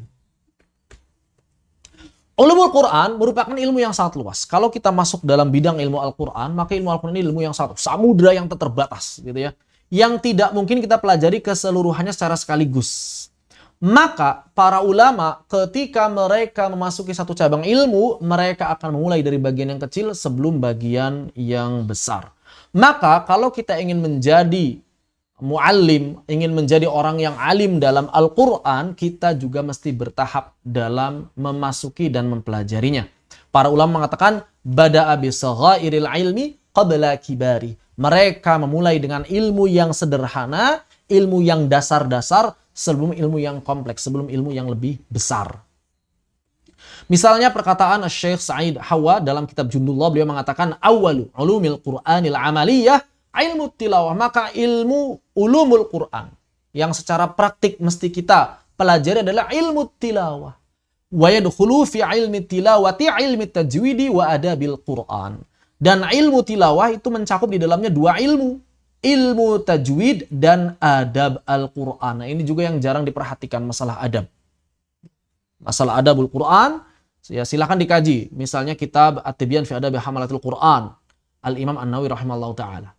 Ulumul Quran merupakan ilmu yang sangat luas. Kalau kita masuk dalam bidang ilmu Al-Quran, maka ilmu Al-Quran ini ilmu yang sangat samudra yang tak terbatas, gitu ya. Yang tidak mungkin kita pelajari keseluruhannya secara sekaligus. Maka para ulama ketika mereka memasuki satu cabang ilmu, mereka akan memulai dari bagian yang kecil sebelum bagian yang besar. Maka kalau kita ingin menjadi muallim, ingin menjadi orang yang alim dalam Al-Quran, kita juga mesti bertahap dalam memasuki dan mempelajarinya. Para ulama mengatakan, bada'a bisaghairil ilmi qabla kibari. Mereka memulai dengan ilmu yang sederhana, ilmu yang dasar-dasar, sebelum ilmu yang kompleks, sebelum ilmu yang lebih besar. Misalnya perkataan Syekh Sa'id Hawa dalam kitab Jundullah, beliau mengatakan, awalu ulumil Qur'anil amaliyah ilmu tilawah. Maka ilmu ulumul Qur'an yang secara praktik mesti kita pelajari adalah ilmu tilawah. Wa yadkhulu fi ilmi tilawati ilmi tajwidi wa adabil Qur'an. Dan ilmu tilawah itu mencakup di dalamnya dua ilmu. Ilmu tajwid dan adab Al-Quran. Nah, ini juga yang jarang diperhatikan, masalah adab. Masalah adabul Quran, ya silakan dikaji. Misalnya kitab At-Tibyan fi Adabi Hamalatul Quran, Al-Imam An-Nawawi rahimahullah ta'ala.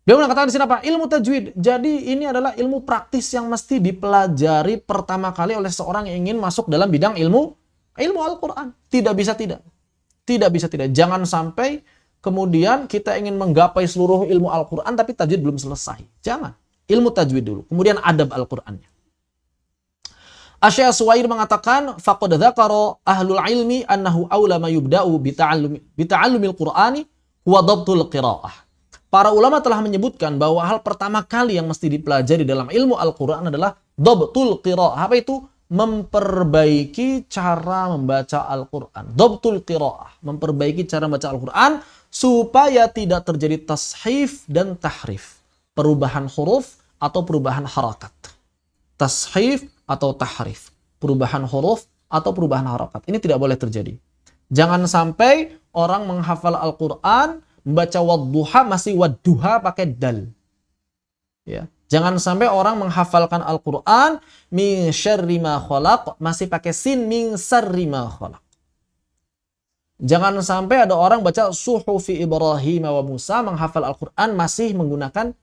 Dia mengatakan di sini apa? Ilmu tajwid. Jadi ini adalah ilmu praktis yang mesti dipelajari pertama kali oleh seorang yang ingin masuk dalam bidang ilmu Al-Quran. Tidak bisa tidak. Tidak bisa tidak. Jangan sampai kemudian kita ingin menggapai seluruh ilmu Al-Quran tapi tajwid belum selesai. Jangan. Ilmu tajwid dulu. Kemudian adab Al-Qurannya. Asy-Syaikh Suwair mengatakan, faqad dzakara ahlul ilmi annahu awla ma yubda'u bita'allumil Qur'ani huwa dhabtul qiraa'ah. Para ulama telah menyebutkan bahwa hal pertama kali yang mesti dipelajari dalam ilmu Al-Quran adalah dhabtul qiraa'ah. Apa itu? Memperbaiki cara membaca Al-Quran. Dhabtul qiraa'ah. Memperbaiki cara membaca Al-Quran supaya tidak terjadi tashif dan tahrif. Perubahan huruf atau perubahan harakat. Tashif atau tahrif. Perubahan huruf atau perubahan harakat. Ini tidak boleh terjadi. Jangan sampai orang menghafal Al-Quran, membaca wadduha masih wadduha pakai dal. Ya. Jangan sampai orang menghafalkan Al-Quran, min syarri ma khalaq, masih pakai sin, min syarri ma khalaq. Jangan sampai ada orang baca suhufi Ibrahim wa Musa, menghafal Al-Quran masih menggunakan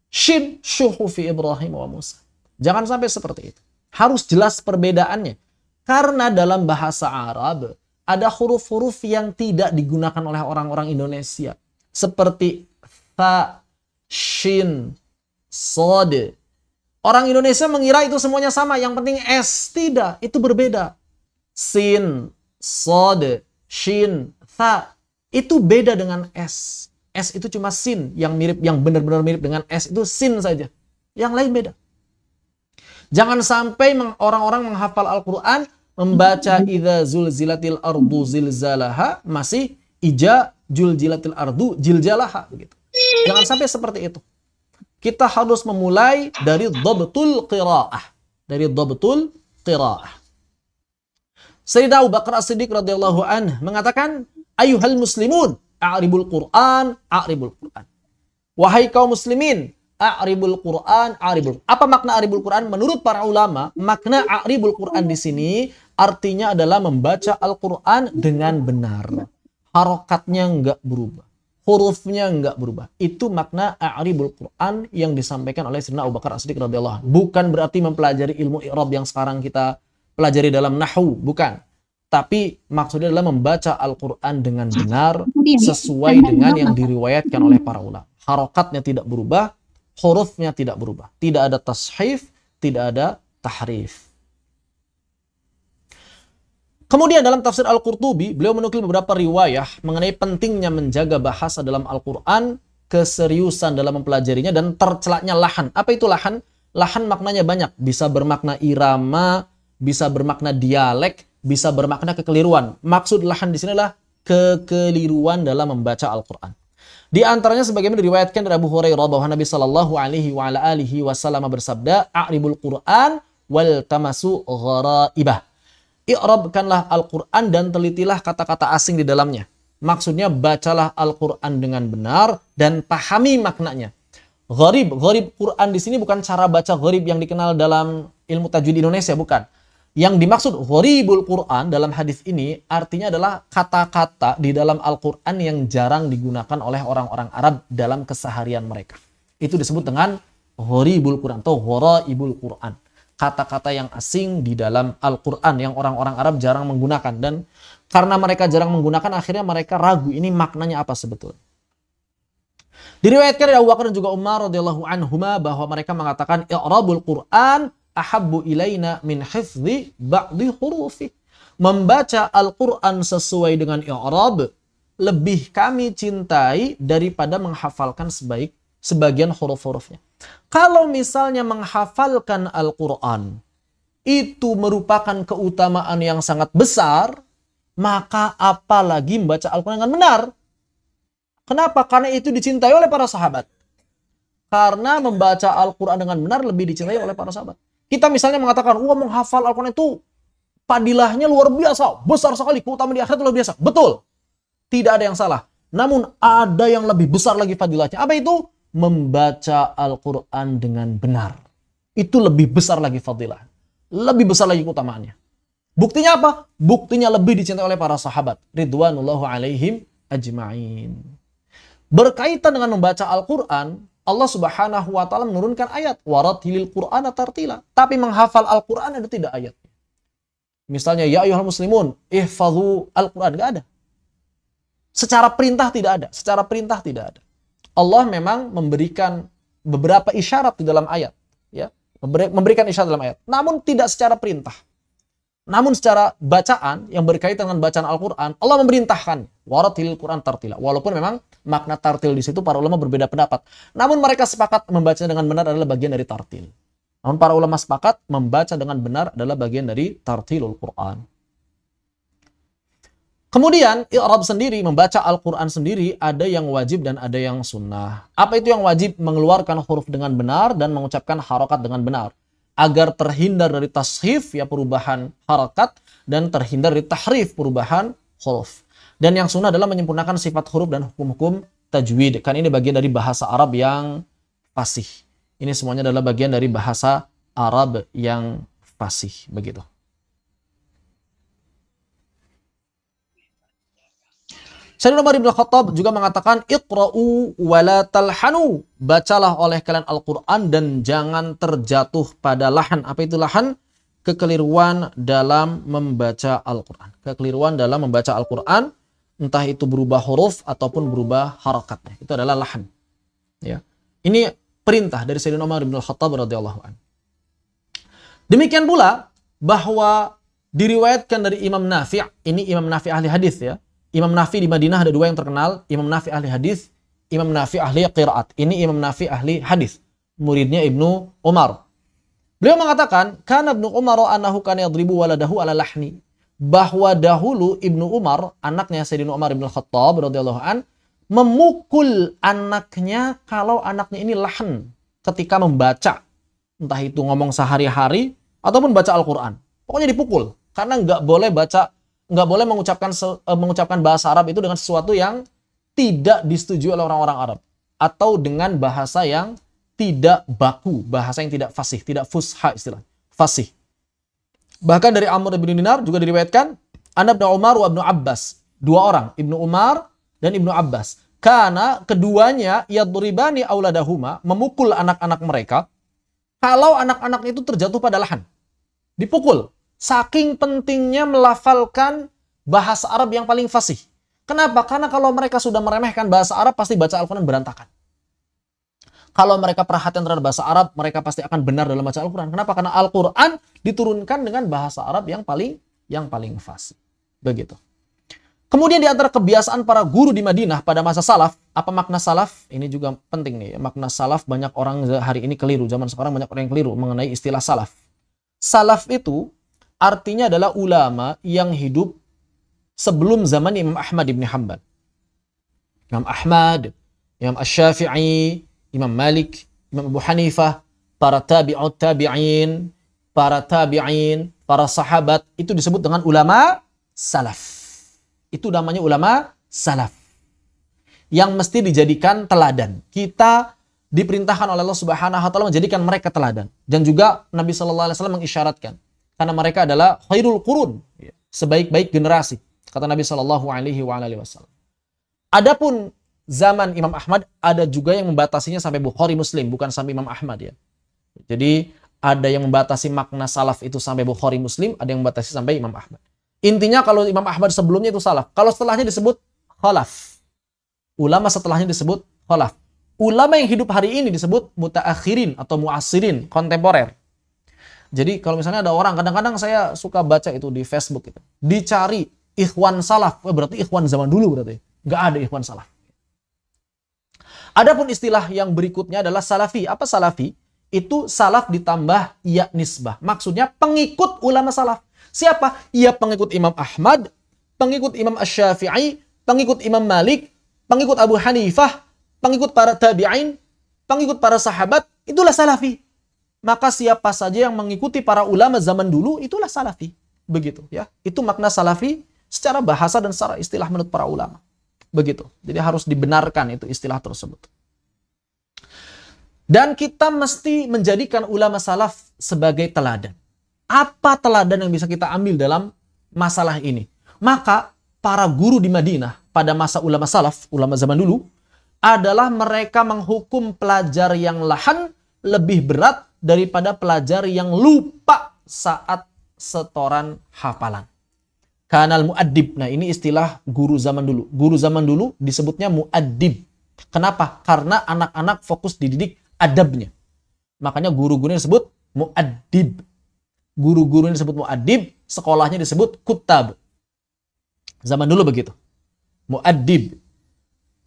shin, suhufi Ibrahim wa Musa. Jangan sampai seperti itu. Harus jelas perbedaannya. Karena dalam bahasa Arab ada huruf-huruf yang tidak digunakan oleh orang-orang Indonesia. Seperti tha, shin, sod. Orang Indonesia mengira itu semuanya sama. Yang penting S. Tidak, itu berbeda. Sin, sod, shin, tha, itu beda dengan S. S itu cuma sin, yang mirip, yang benar-benar mirip dengan S itu sin saja. Yang lain beda. Jangan sampai orang-orang menghafal Al-Quran, membaca idza zulzilatil ardu zilzalaha, masih ija zulzilatil ardu jiljalaha, begitu. Jangan sampai seperti itu. Kita harus memulai dari dhabtul qiraa'ah. Dari dhabtul qiraa'ah. Sayyidina Abu Bakar As-Siddiq radhiyallahu anhu mengatakan, ayuhal muslimun, a'ribul Qur'an, a'ribul Qur'an. Wahai kaum muslimin, a'ribul Qur'an, a'ribul. Apa makna a'ribul Qur'an? Menurut para ulama, makna a'ribul Qur'an di sini artinya adalah membaca Al-Quran dengan benar. Harokatnya enggak berubah. Hurufnya enggak berubah. Itu makna a'ribul Qur'an yang disampaikan oleh Sayyidina Abu Bakar As-Siddiq radhiyallahu anhu. Bukan berarti mempelajari ilmu i'rab yang sekarang kita pelajari dalam nahwu, bukan. Tapi maksudnya adalah membaca Al-Quran dengan benar sesuai dengan yang diriwayatkan oleh para ulama. Harokatnya tidak berubah, hurufnya tidak berubah. Tidak ada tashif, tidak ada tahrif. Kemudian dalam tafsir Al-Qurtubi, beliau menukil beberapa riwayah mengenai pentingnya menjaga bahasa dalam Al-Quran, keseriusan dalam mempelajarinya, dan tercelaknya lahan. Apa itu lahan? Lahan maknanya banyak. Bisa bermakna irama, bisa bermakna dialek, bisa bermakna kekeliruan. Maksud lahan di sini adalah kekeliruan dalam membaca Al-Quran. Di antaranya sebagaimana diriwayatkan dari Abu Hurairah bahwa Nabi Shallallahu Alaihi Wasallam bersabda, "A'ribul Quran wal tamasu gharaibah." I'rabkanlah Al-Quran dan telitilah kata-kata asing di dalamnya. Maksudnya bacalah Al-Quran dengan benar dan pahami maknanya. Gharib Quran di sini bukan cara baca gharib yang dikenal dalam ilmu tajwid Indonesia, bukan. Yang dimaksud gharibul Quran dalam hadis ini artinya adalah kata-kata di dalam Al-Quran yang jarang digunakan oleh orang-orang Arab dalam keseharian mereka. Itu disebut dengan gharibul Quran atau gharaibul Quran. kata-kata yang asing di dalam Al-Quran yang orang-orang Arab jarang menggunakan. Dan karena mereka jarang menggunakan, akhirnya mereka ragu ini maknanya apa sebetulnya. Diriwayatkan dari Abu Bakar dan juga Umar radhiyallahu anhuma bahwa mereka mengatakan i'rabul Qur'an ahabbu ilaina min hifdzi ba'dhi hurufi. Membaca Al-Quran sesuai dengan i'rab lebih kami cintai daripada menghafalkan sebagian huruf-hurufnya. Kalau misalnya menghafalkan Al-Quran itu merupakan keutamaan yang sangat besar, maka apalagi membaca Al-Quran dengan benar. Kenapa? Karena itu dicintai oleh para sahabat. Karena membaca Al-Quran dengan benar lebih dicintai oleh para sahabat. Kita misalnya mengatakan, wah menghafal Al-Quran itu padilahnya luar biasa, besar sekali, keutamaan di akhirat luar biasa. Betul. Tidak ada yang salah. Namun ada yang lebih besar lagi fadilahnya. Apa itu? Membaca Al-Quran dengan benar. Itu lebih besar lagi fadilah. Lebih besar lagi keutamaannya. Buktinya apa? Buktinya lebih dicintai oleh para sahabat. Ridwanullahu alaihim ajma'in. Berkaitan dengan membaca Al-Quran, Allah Subhanahu wa Ta'ala menurunkan ayat warattilil Qur'ana tartila. Tapi menghafal Al-Quran ada tidak ayat? Misalnya ya ayyuhal muslimun ihfadhu Al-Quran, enggak ada. Secara perintah tidak ada, secara perintah tidak ada. Allah memang memberikan beberapa isyarat di dalam ayat, ya. Memberikan isyarat dalam ayat, namun tidak secara perintah. Namun secara bacaan yang berkaitan dengan bacaan Al-Quran, Allah memerintahkan warattilil Qur'an tartila. Walaupun memang makna tartil di situ para ulama berbeda pendapat. Namun mereka sepakat membaca dengan benar adalah bagian dari tartil. Namun para ulama sepakat membaca dengan benar adalah bagian dari tartilul Qur'an. Kemudian i'rab sendiri, membaca Al-Quran sendiri ada yang wajib dan ada yang sunnah. Apa itu yang wajib? Mengeluarkan huruf dengan benar dan mengucapkan harokat dengan benar. Agar terhindar dari tashif, ya perubahan harakat, dan terhindar dari tahrif, perubahan huruf. Dan yang sunnah adalah menyempurnakan sifat huruf dan hukum-hukum tajwid. Kan ini bagian dari bahasa Arab yang fasih. Ini semuanya adalah bagian dari bahasa Arab yang fasih. Begitu. Sayyidina Umar bin Khattab juga mengatakan iqra'u wa la talhanu. Bacalah oleh kalian Al-Quran dan jangan terjatuh pada lahan. Apa itu lahan? Kekeliruan dalam membaca Al-Quran. Kekeliruan dalam membaca Al-Quran, entah itu berubah huruf ataupun berubah harakatnya. Itu adalah lahan. Ya. Ini perintah dari Sayyidina Umar bin Khattab radhiyallahu anhu. Demikian pula bahwa diriwayatkan dari Imam Nafi', ini Imam Nafi' ahli hadis ya. Imam Nafi' di Madinah ada dua yang terkenal, Imam Nafi' ahli hadis, Imam Nafi' ahli qiraat. Ini Imam Nafi' ahli hadis, muridnya Ibnu Umar. Beliau mengatakan, kana Ibnu Umar annahu kana yadribu waladahu ala lahni. Bahwa dahulu Ibnu Umar, anaknya Sayyidina Umar bin Khattab radhiyallahu an, memukul anaknya kalau anaknya ini lahan ketika membaca. Entah itu ngomong sehari-hari ataupun baca Al-Quran. Pokoknya dipukul karena nggak boleh mengucapkan bahasa Arab itu dengan sesuatu yang tidak disetujui oleh orang-orang Arab atau dengan bahasa yang tidak baku, bahasa yang tidak fasih, tidak fusha istilah, fasih. Bahkan dari Amr bin Dinar juga diriwayatkan, Ibnu Umar wa Ibnu Abbas, dua orang, Ibnu Umar dan Ibnu Abbas. Karena keduanya yadribani auladahuma, memukul anak-anak mereka kalau anak-anak itu terjatuh pada lahan. Dipukul. Saking pentingnya melafalkan bahasa Arab yang paling fasih. Kenapa? Karena kalau mereka sudah meremehkan bahasa Arab, pasti baca Al-Quran berantakan. Kalau mereka perhatian terhadap bahasa Arab, mereka pasti akan benar dalam baca Al-Quran. Kenapa? Karena Al-Quran diturunkan dengan bahasa Arab yang paling fasih. Begitu. Kemudian di antara kebiasaan para guru di Madinah pada masa salaf, apa makna salaf? Ini juga penting nih. Makna salaf banyak orang hari ini keliru. Zaman sekarang banyak orang yang keliru mengenai istilah salaf. Salaf itu artinya adalah ulama yang hidup sebelum zaman Imam Ahmad ibn Hanbal. Imam Ahmad, Imam Asy-Syafi'i, Imam Malik, Imam Abu Hanifah, para tabi'in, para sahabat, itu disebut dengan ulama salaf. Itu namanya ulama salaf. Yang mesti dijadikan teladan. Kita diperintahkan oleh Allah Subhanahu wa Ta'ala menjadikan mereka teladan. Dan juga Nabi sallallahu alaihi wasallam mengisyaratkan karena mereka adalah khairul qurun, sebaik-baik generasi, kata Nabi sallallahu alaihi wasallam. Adapun zaman Imam Ahmad ada juga yang membatasinya sampai Bukhari Muslim, bukan sampai Imam Ahmad ya. Jadi Ada yang membatasi makna salaf itu sampai Bukhari Muslim, ada yang membatasi sampai Imam Ahmad. Intinya kalau Imam Ahmad sebelumnya itu salaf. Kalau setelahnya disebut khalaf. Ulama setelahnya disebut khalaf. Ulama yang hidup hari ini disebut mutaakhirin atau muasirin, kontemporer. Jadi kalau misalnya ada orang, kadang-kadang saya suka baca itu di Facebook itu. Dicari ikhwan salaf, berarti ikhwan zaman dulu berarti. Nggak ada ikhwan salaf. Adapun istilah yang berikutnya adalah salafi. Apa salafi? Itu salaf ditambah ya nisbah. Maksudnya pengikut ulama salaf. Siapa? Ya pengikut Imam Ahmad, pengikut Imam Asy-Syafi'i, pengikut Imam Malik, pengikut Abu Hanifah, pengikut para tabi'in, pengikut para sahabat, itulah salafi. Maka siapa saja yang mengikuti para ulama zaman dulu, itulah salafi. Begitu ya. Itu makna salafi secara bahasa dan secara istilah menurut para ulama. Begitu. Jadi harus dibenarkan itu istilah tersebut. Dan kita mesti menjadikan ulama salaf sebagai teladan. Apa teladan yang bisa kita ambil dalam masalah ini? Maka para guru di Madinah pada masa ulama salaf, ulama zaman dulu, adalah mereka menghukum pelajar yang lahan lebih berat daripada pelajar yang lupa saat setoran hafalan. Kanal muaddib. Nah, ini istilah guru zaman dulu. Guru zaman dulu disebutnya muaddib. Kenapa? Karena anak-anak fokus dididik adabnya. Makanya guru-guru disebut muaddib. Guru-guru disebut muaddib, sekolahnya disebut kutab. Zaman dulu begitu. Muaddib.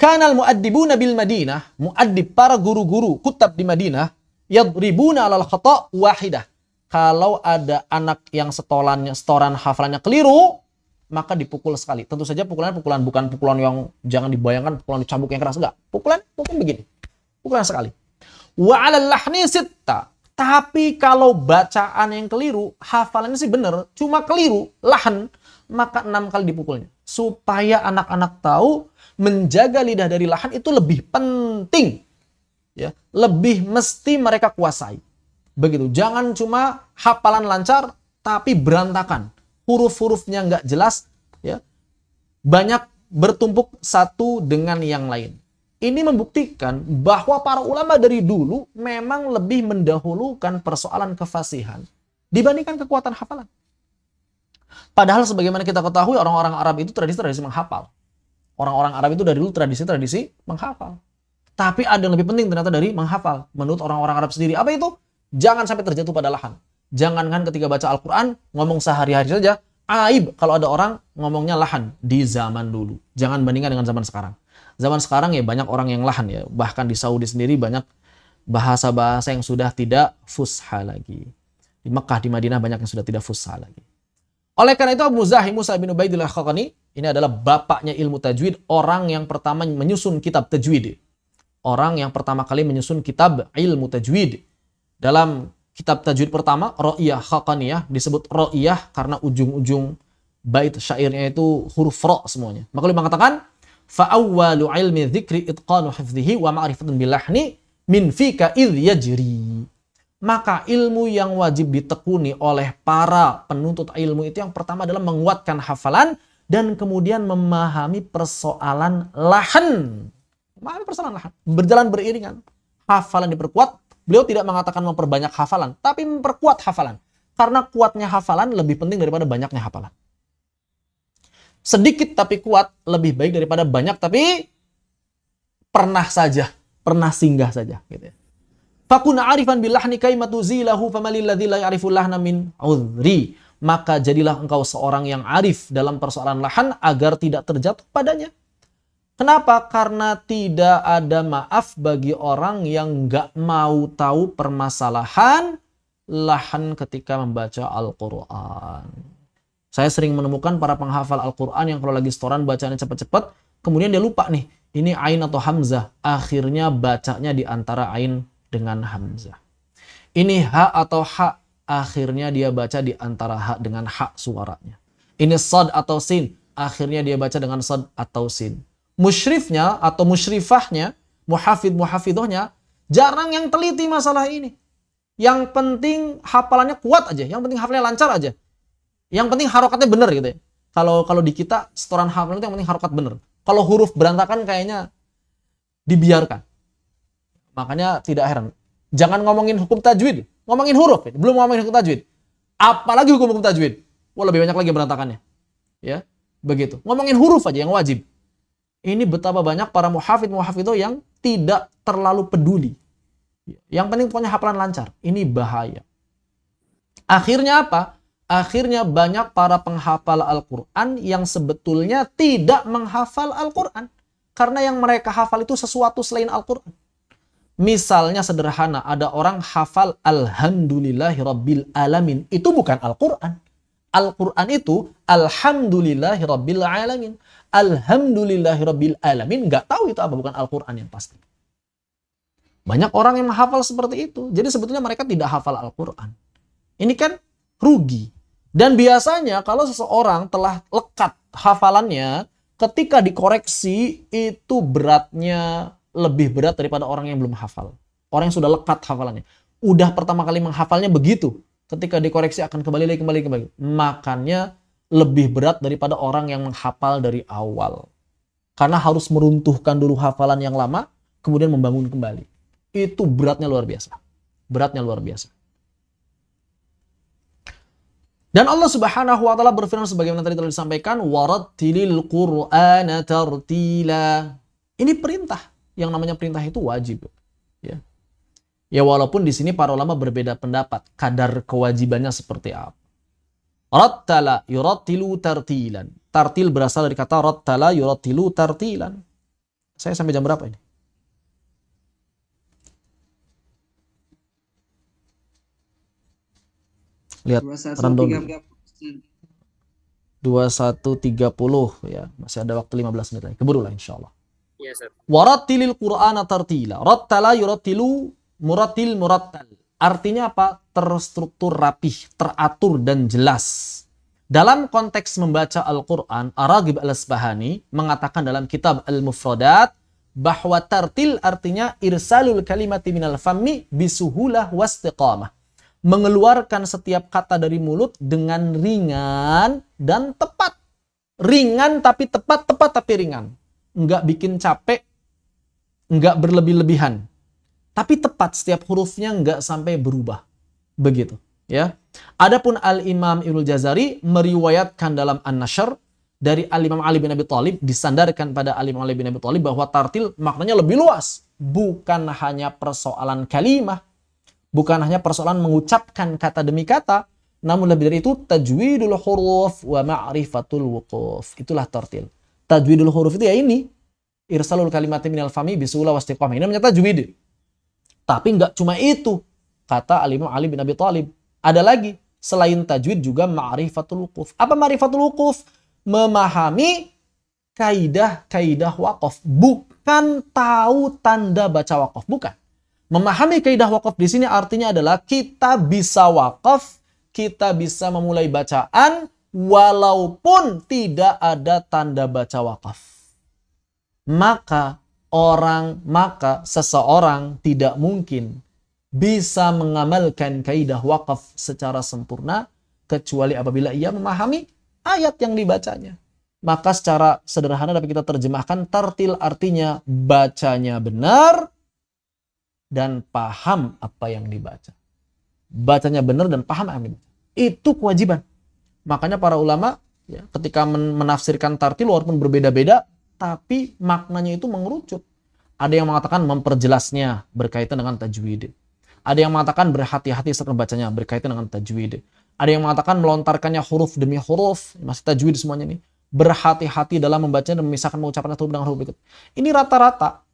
Kanal muaddibuna bil Madinah, muaddib para guru-guru kutab di Madinah, yadribuna alal khata' wahidah. Kalau ada anak yang setoran hafalannya keliru, maka dipukul sekali. Tentu saja pukulannya pukulan bukan pukulan yang jangan dibayangkan pukulan dicambuk yang keras, enggak. Pukulan begini. Pukulan sekali. Wa 'alal lahni sitta. Tapi kalau bacaan yang keliru, hafalannya sih benar, cuma keliru, lahan, maka 6 kali dipukulnya. Supaya anak-anak tahu menjaga lidah dari lahan itu lebih penting. Ya, lebih mesti mereka kuasai. Begitu. Jangan cuma hafalan lancar tapi berantakan. Huruf-hurufnya nggak jelas, ya. Banyak bertumpuk satu dengan yang lain. Ini membuktikan bahwa para ulama dari dulu memang lebih mendahulukan persoalan kefasihan dibandingkan kekuatan hafalan. Padahal sebagaimana kita ketahui orang-orang Arab itu tradisi menghafal. Orang-orang Arab itu dari dulu tradisi menghafal. Tapi ada yang lebih penting ternyata dari menghafal. Menurut orang-orang Arab sendiri. Apa itu? Jangan sampai terjatuh pada lahan. Jangankan ketika baca Al-Quran, ngomong sehari-hari saja, aib kalau ada orang ngomongnya lahan di zaman dulu. Jangan bandingkan dengan zaman sekarang. Zaman sekarang ya banyak orang yang lahan ya. Bahkan di Saudi sendiri banyak bahasa-bahasa yang sudah tidak fusha lagi. Di Mekah, di Madinah banyak yang sudah tidak fusha lagi. Oleh karena itu Abu Zahim Musa bin Ubaidillah Khaqani, ini adalah bapaknya ilmu tajwid, orang yang pertama menyusun kitab tajwid. Orang yang pertama kali menyusun kitab ilmu tajwid. Dalam kitab tajwid pertama, Ra'iyah Khaqaniyah, disebut Ra'iyah karena ujung-ujung bait syairnya itu huruf ra semuanya. Maka beliau mengatakan, fa'awwalu ilmi dzikri itqanu hifdhihi wa ma'rifatun bilahni min fika idh yajri. Maka ilmu yang wajib ditekuni oleh para penuntut ilmu itu yang pertama adalah menguatkan hafalan dan kemudian memahami persoalan lahan. Memahami persoalan lahan. Berjalan beriringan. Hafalan diperkuat. Beliau tidak mengatakan memperbanyak hafalan, tapi memperkuat hafalan. Karena kuatnya hafalan lebih penting daripada banyaknya hafalan. Sedikit tapi kuat lebih baik daripada banyak tapi pernah singgah saja gitu ya. Fakuna arifan billahni kaimatu zilahu famalil ladzi la ya'rifu lahna min udhri. Maka jadilah engkau seorang yang arif dalam persoalan lahan agar tidak terjatuh padanya. Kenapa? Karena tidak ada maaf bagi orang yang nggak mau tahu permasalahan lahan ketika membaca Al-Quran. Saya sering menemukan para penghafal Al-Quran yang kalau lagi setoran bacanya cepat-cepat, kemudian dia lupa nih, ini ain atau hamzah. Akhirnya bacanya di antara ain dengan hamzah. Ini ha atau ha, akhirnya dia baca di antara ha dengan ha suaranya. Ini sad atau sin, akhirnya dia baca dengan sad atau sin. Musyrifnya atau musyrifahnya, muhafidh-muhafidhohnya, jarang yang teliti masalah ini. Yang penting hafalannya kuat aja, yang penting hafalannya lancar aja. Yang penting harokatnya benar gitu ya. Kalau di kita setoran hafalan itu yang penting harokat benar. Kalau huruf berantakan kayaknya dibiarkan. Makanya tidak heran. Jangan ngomongin hukum tajwid. Ngomongin huruf, belum ngomongin hukum tajwid. Apalagi hukum-hukum tajwid. Wah, lebih banyak lagi berantakannya. Ya, begitu. Ngomongin huruf aja yang wajib. Ini betapa banyak para muhafidh-muhafidhoh yang tidak terlalu peduli. Yang penting pokoknya hafalan lancar. Ini bahaya. Akhirnya apa? Akhirnya banyak para penghafal Al-Quran yang sebetulnya tidak menghafal Al-Quran. Karena yang mereka hafal itu sesuatu selain Al-Quran. Misalnya sederhana, ada orang hafal Alhamdulillahirabbil alamin. Itu bukan Al-Quran. Al-Quran itu Alhamdulillahirabbil alamin. Alhamdulillahirabbil alamin. Nggak tahu itu apa, bukan Al-Quran yang pasti. Banyak orang yang menghafal seperti itu. Jadi sebetulnya mereka tidak hafal Al-Quran. Ini kan rugi. Dan biasanya kalau seseorang telah lekat hafalannya, ketika dikoreksi itu beratnya lebih berat daripada orang yang belum hafal. Orang yang sudah lekat hafalannya. Udah pertama kali menghafalnya begitu. Ketika dikoreksi akan kembali lagi. Makanya lebih berat daripada orang yang menghafal dari awal. Karena harus meruntuhkan dulu hafalan yang lama, kemudian membangun kembali. Itu beratnya luar biasa. Beratnya luar biasa. Dan Allah Subhanahu wa taala berfirman sebagaimana tadi telah disampaikan, warattilil Qur'ana tartila. Ini perintah. Yang namanya perintah itu wajib. Ya. Ya walaupun di sini para ulama berbeda pendapat kadar kewajibannya seperti apa. Rattala yurattilu tartilan. Tartil berasal dari kata rattala yurattilu tartilan. Saya sampai jam berapa ini? Lihat random 21.30 ya, masih ada waktu 15 menit lagi. Keburu lah insyaallah. Iya, Ustaz. Warattilil Qur'ana tartila. Rattala yurattilu murattil murattal. Artinya apa? Terstruktur rapih, teratur dan jelas. Dalam konteks membaca Al-Qur'an, Ar-Raghib Al-Asbahani mengatakan dalam kitab Al-Mufradat bahwa tartil artinya irsalul kalimati minal fammi bisuhulah wastiqamah. Mengeluarkan setiap kata dari mulut dengan ringan dan tepat. Ringan tapi tepat, tepat tapi ringan. Enggak bikin capek, enggak berlebih-lebihan. Tapi tepat, setiap hurufnya enggak sampai berubah. Begitu, ya. Adapun Al-Imam Ibnul Jazari meriwayatkan dalam An-Nashr dari Al-Imam Ali bin Abi Thalib, disandarkan pada Al-Imam Ali bin Abi Thalib bahwa tartil maknanya lebih luas. Bukan hanya persoalan kalimah, bukan hanya persoalan mengucapkan kata demi kata, namun lebih dari itu tajwidul huruf wa ma'rifatul wuquf. Itulah tartil. Tajwidul huruf itu ya ini, irsalul kalimati minal fami bisulah wastiqamah. Ini namanya tajwid. Tapi enggak cuma itu, kata Al-Imam Ali bin Abi Thalib. Ada lagi, selain tajwid juga ma'rifatul wuquf. Apa ma'rifatul wuquf? Memahami kaidah-kaidah waqaf. Bukan tahu tanda baca waqaf, bukan. Memahami kaidah waqaf di sini artinya adalah kita bisa waqaf, kita bisa memulai bacaan walaupun tidak ada tanda baca waqaf. Maka seseorang tidak mungkin bisa mengamalkan kaidah waqaf secara sempurna kecuali apabila ia memahami ayat yang dibacanya. Maka secara sederhana dapat kita terjemahkan tartil artinya bacanya benar dan paham apa yang dibaca. Bacanya benar dan paham apa yang dibaca. Itu kewajiban. Makanya para ulama ya, ketika menafsirkan tartil walaupun berbeda-beda, tapi maknanya itu mengerucut. Ada yang mengatakan memperjelasnya berkaitan dengan tajwid. Ada yang mengatakan berhati-hati saat membacanya berkaitan dengan tajwid. Ada yang mengatakan melontarkannya huruf demi huruf, masih tajwid semuanya ini. Berhati-hati dalam membacanya dan memisahkan mengucapkan huruf dengan huruf berikut. Ini rata-rata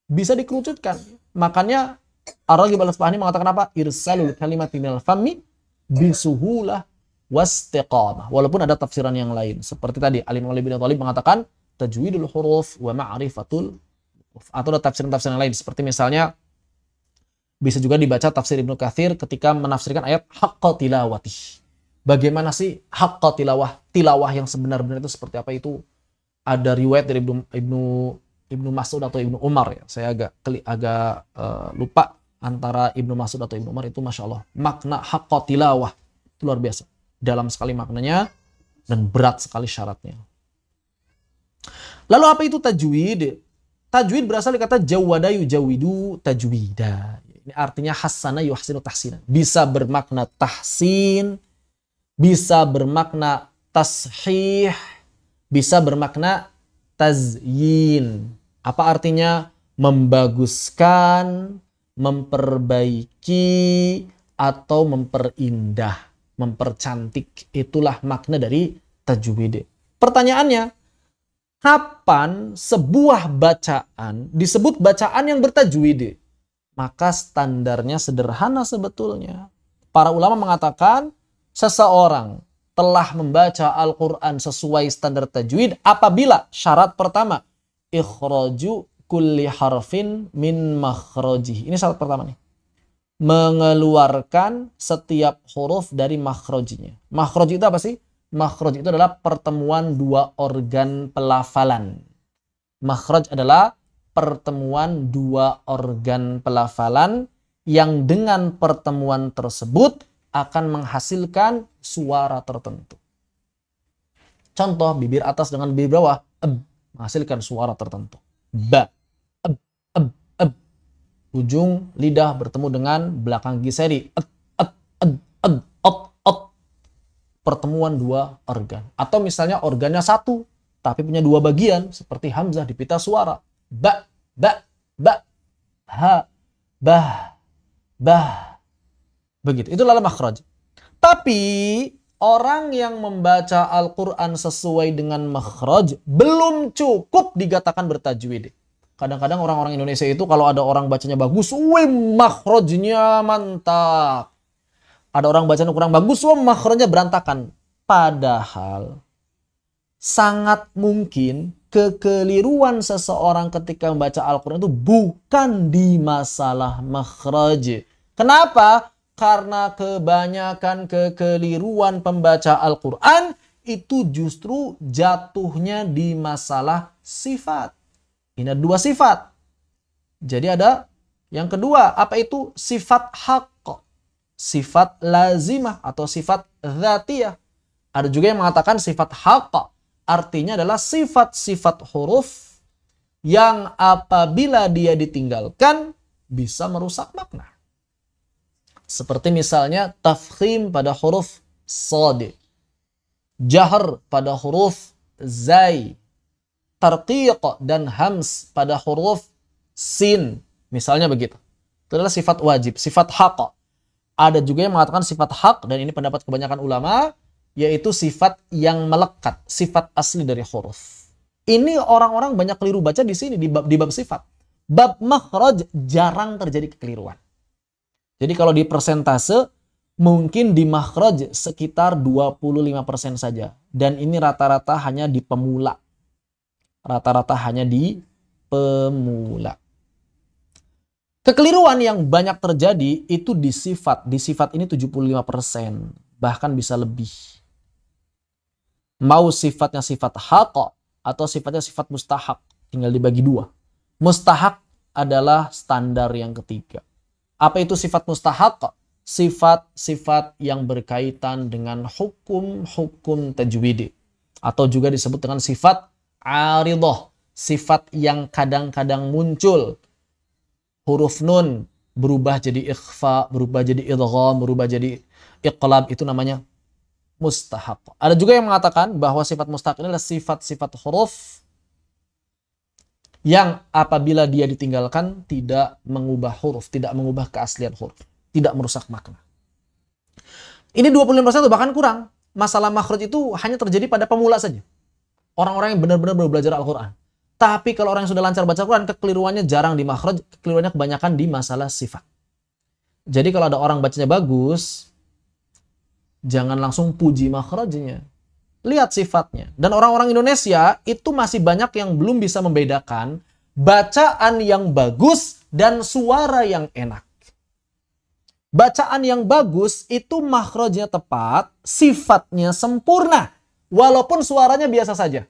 bisa dikerucutkan. Makanya Ar-Raghib Al-Asbahani mengatakan apa? Irsalul kalimati minal fammi bisuhulah wastiqamah. Walaupun ada tafsiran yang lain. Seperti tadi Al-Imam Ali bin Abi Thalib mengatakan tajwidul huruf wa ma'rifatul huruf. Atau ada tafsiran-tafsiran lain. Seperti misalnya bisa juga dibaca tafsir Ibnu Katsir ketika menafsirkan ayat haqqa tilawati. Bagaimana sih haqqa tilawah? Tilawah yang sebenar-benar itu seperti apa itu? Ada riwayat dari Ibnu Mas'ud atau Ibnu Umar ya. Saya agak lupa antara Ibnu Mas'ud atau Ibnu Umar itu Masya Allah. Makna haqqa tilawah itu luar biasa. Dalam sekali maknanya dan berat sekali syaratnya. Lalu apa itu tajwid? Tajwid berasal dari kata jawada yujawidu tajwida. Ini artinya hasana yuhsinu tahsinan. Bisa bermakna tahsin, bisa bermakna tashih, bisa bermakna tazyin. Apa artinya? Membaguskan, memperbaiki, atau memperindah, mempercantik. Itulah makna dari tajwid. Pertanyaannya, kapan sebuah bacaan disebut bacaan yang bertajwid? Maka standarnya sederhana sebetulnya. Para ulama mengatakan seseorang telah membaca Al-Quran sesuai standar tajwid apabila syarat pertama, ikhraju kulli harfin min makhrajihi. Ini syarat pertama nih. Mengeluarkan setiap huruf dari makhrajnya. Makhraj itu apa sih? Makhraj itu adalah pertemuan dua organ pelafalan. Makhraj adalah pertemuan dua organ pelafalan yang dengan pertemuan tersebut akan menghasilkan suara tertentu. Contoh, bibir atas dengan bibir bawah menghasilkan suara tertentu. Ba, ujung lidah bertemu dengan belakang gigi seri. Pertemuan dua organ. Atau misalnya organnya satu, tapi punya dua bagian, seperti hamzah di pita suara. Ba, ha, bah, bah. Begitu. Itu adalah makhraj. Tapi orang yang membaca Al-Quran sesuai dengan makhraj belum cukup dikatakan bertajwid. Kadang-kadang orang-orang Indonesia itu kalau ada orang bacanya bagus, wih makhrajnya mantap. Ada orang bacanya kurang bagus, wah makhrajnya berantakan. Padahal sangat mungkin kekeliruan seseorang ketika membaca Al-Quran itu bukan di masalah makhraj. Kenapa? Karena kebanyakan kekeliruan pembaca Al-Quran itu justru jatuhnya di masalah sifat. Ini ada dua sifat. Jadi ada yang kedua, apa itu? Sifat haqq, sifat lazimah atau sifat dzatiyah. Ada juga yang mengatakan sifat haqq, artinya adalah sifat-sifat huruf yang apabila dia ditinggalkan bisa merusak makna. Seperti misalnya tafkhim pada huruf shad, jahr pada huruf zai, tarqiq dan hams pada huruf sin. Misalnya begitu. Itu adalah sifat wajib, sifat haqq. Ada juga yang mengatakan sifat haq, dan ini pendapat kebanyakan ulama, yaitu sifat yang melekat, sifat asli dari huruf. Ini orang-orang banyak keliru baca di sini, di bab sifat. Bab makhraj jarang terjadi kekeliruan. Jadi kalau di persentase, mungkin di makhraj sekitar 25% saja. Dan ini rata-rata hanya di pemula. Rata-rata hanya di pemula. Kekeliruan yang banyak terjadi itu di sifat. Di sifat ini 75%. Bahkan bisa lebih. Mau sifatnya sifat haqq atau sifatnya sifat mustahak. Tinggal dibagi dua. Mustahak adalah standar yang ketiga. Apa itu sifat mustahak? Sifat-sifat yang berkaitan dengan hukum-hukum tajwid. Atau juga disebut dengan sifat aridah. Sifat yang kadang-kadang muncul. Huruf nun berubah jadi ikhfa, berubah jadi idgham, berubah jadi iqlab. Itu namanya mustahak. Ada juga yang mengatakan bahwa sifat mustahak ini adalah sifat-sifat huruf yang apabila dia ditinggalkan tidak mengubah huruf, tidak mengubah keaslian huruf, tidak merusak makna. Ini 25% itu bahkan kurang. Masalah makhraj itu hanya terjadi pada pemula saja. Orang-orang yang benar-benar baru belajar Al-Quran. Tapi kalau orang yang sudah lancar baca Al-Quran, kekeliruannya jarang di makhraj, kekeliruannya kebanyakan di masalah sifat. Jadi kalau ada orang bacanya bagus, jangan langsung puji makhrajnya. Lihat sifatnya. Dan orang-orang Indonesia itu masih banyak yang belum bisa membedakan bacaan yang bagus dan suara yang enak. Bacaan yang bagus itu makhrajnya tepat, sifatnya sempurna, walaupun suaranya biasa saja.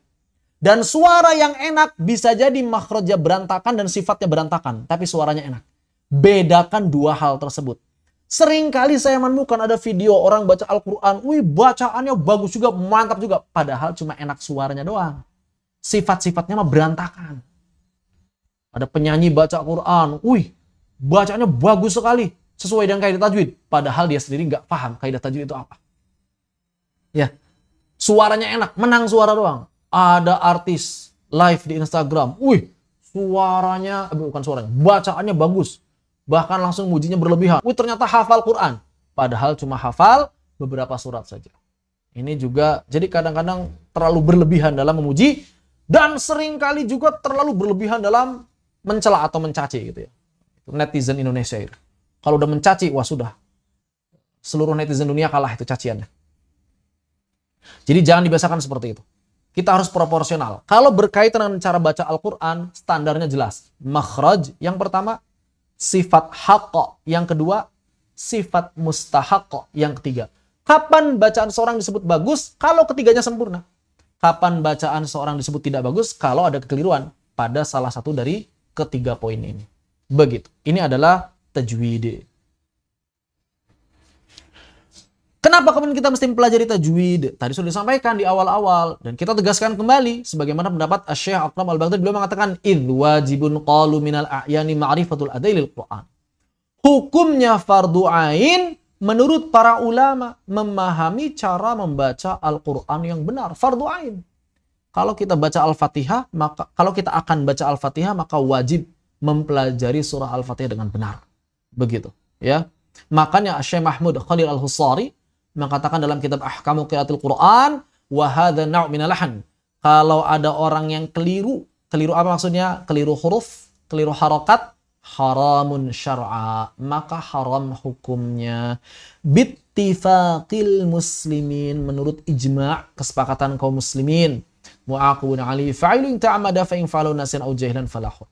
Dan suara yang enak bisa jadi makhrajnya berantakan dan sifatnya berantakan, tapi suaranya enak. Bedakan dua hal tersebut. Seringkali saya menemukan ada video orang baca Al-Quran, wih bacaannya bagus juga, mantap juga. Padahal cuma enak suaranya doang. Sifat-sifatnya mah berantakan. Ada penyanyi baca Al-Quran, wih bacaannya bagus sekali, sesuai dengan kaidah tajwid. Padahal dia sendiri nggak paham kaidah tajwid itu apa. Ya, suaranya enak, menang suara doang. Ada artis live di Instagram, wih, suaranya, bukan suaranya, bacaannya bagus. Bahkan langsung mujinya berlebihan. Wih, ternyata hafal Quran. Padahal cuma hafal beberapa surat saja. Ini juga, jadi kadang-kadang terlalu berlebihan dalam memuji, dan seringkali juga terlalu berlebihan dalam mencela atau mencaci gitu ya. Netizen Indonesia itu. Kalau udah mencaci, wah sudah. Seluruh netizen dunia kalah itu caciannya. Jadi jangan dibiasakan seperti itu. Kita harus proporsional. Kalau berkaitan dengan cara baca Al-Quran, standarnya jelas. Makhraj, yang pertama, sifat haqqa. Yang kedua, sifat mustahaqqa. Yang ketiga. Kapan bacaan seorang disebut bagus? Kalau ketiganya sempurna. Kapan bacaan seorang disebut tidak bagus? Kalau ada kekeliruan pada salah satu dari ketiga poin ini. Begitu. Ini adalah tajwid. Kenapa kemudian kita mesti mempelajari tajwid? Tadi sudah disampaikan di awal-awal. Dan kita tegaskan kembali. Sebagaimana pendapat Syekh Akram Al-Baghdadi, beliau mengatakan, idh wajibun qalu minal a'yani ma'rifatul adailil Qur'an. Hukumnya fardu ain menurut para ulama memahami cara membaca Al-Quran yang benar. Fardu ain. Kalau kita baca Al-Fatihah, kalau kita akan baca Al-Fatihah, maka wajib mempelajari surah Al-Fatihah dengan benar. Begitu, ya. Makanya Syekh Mahmud Khalil Al-Husari mengatakan dalam kitab Ahkamu Qiraatil Quran, wa hadza naw' minal lahan. Kalau ada orang yang keliru apa maksudnya? Keliru huruf, keliru harakat, haramun syar'a, maka haram hukumnya. Bittifaqil muslimin, menurut ijma' kesepakatan kaum muslimin. Mu'aqibun ali fa'ilun ta'amada fa'in fa'alu nasiyan au jahilan falahun.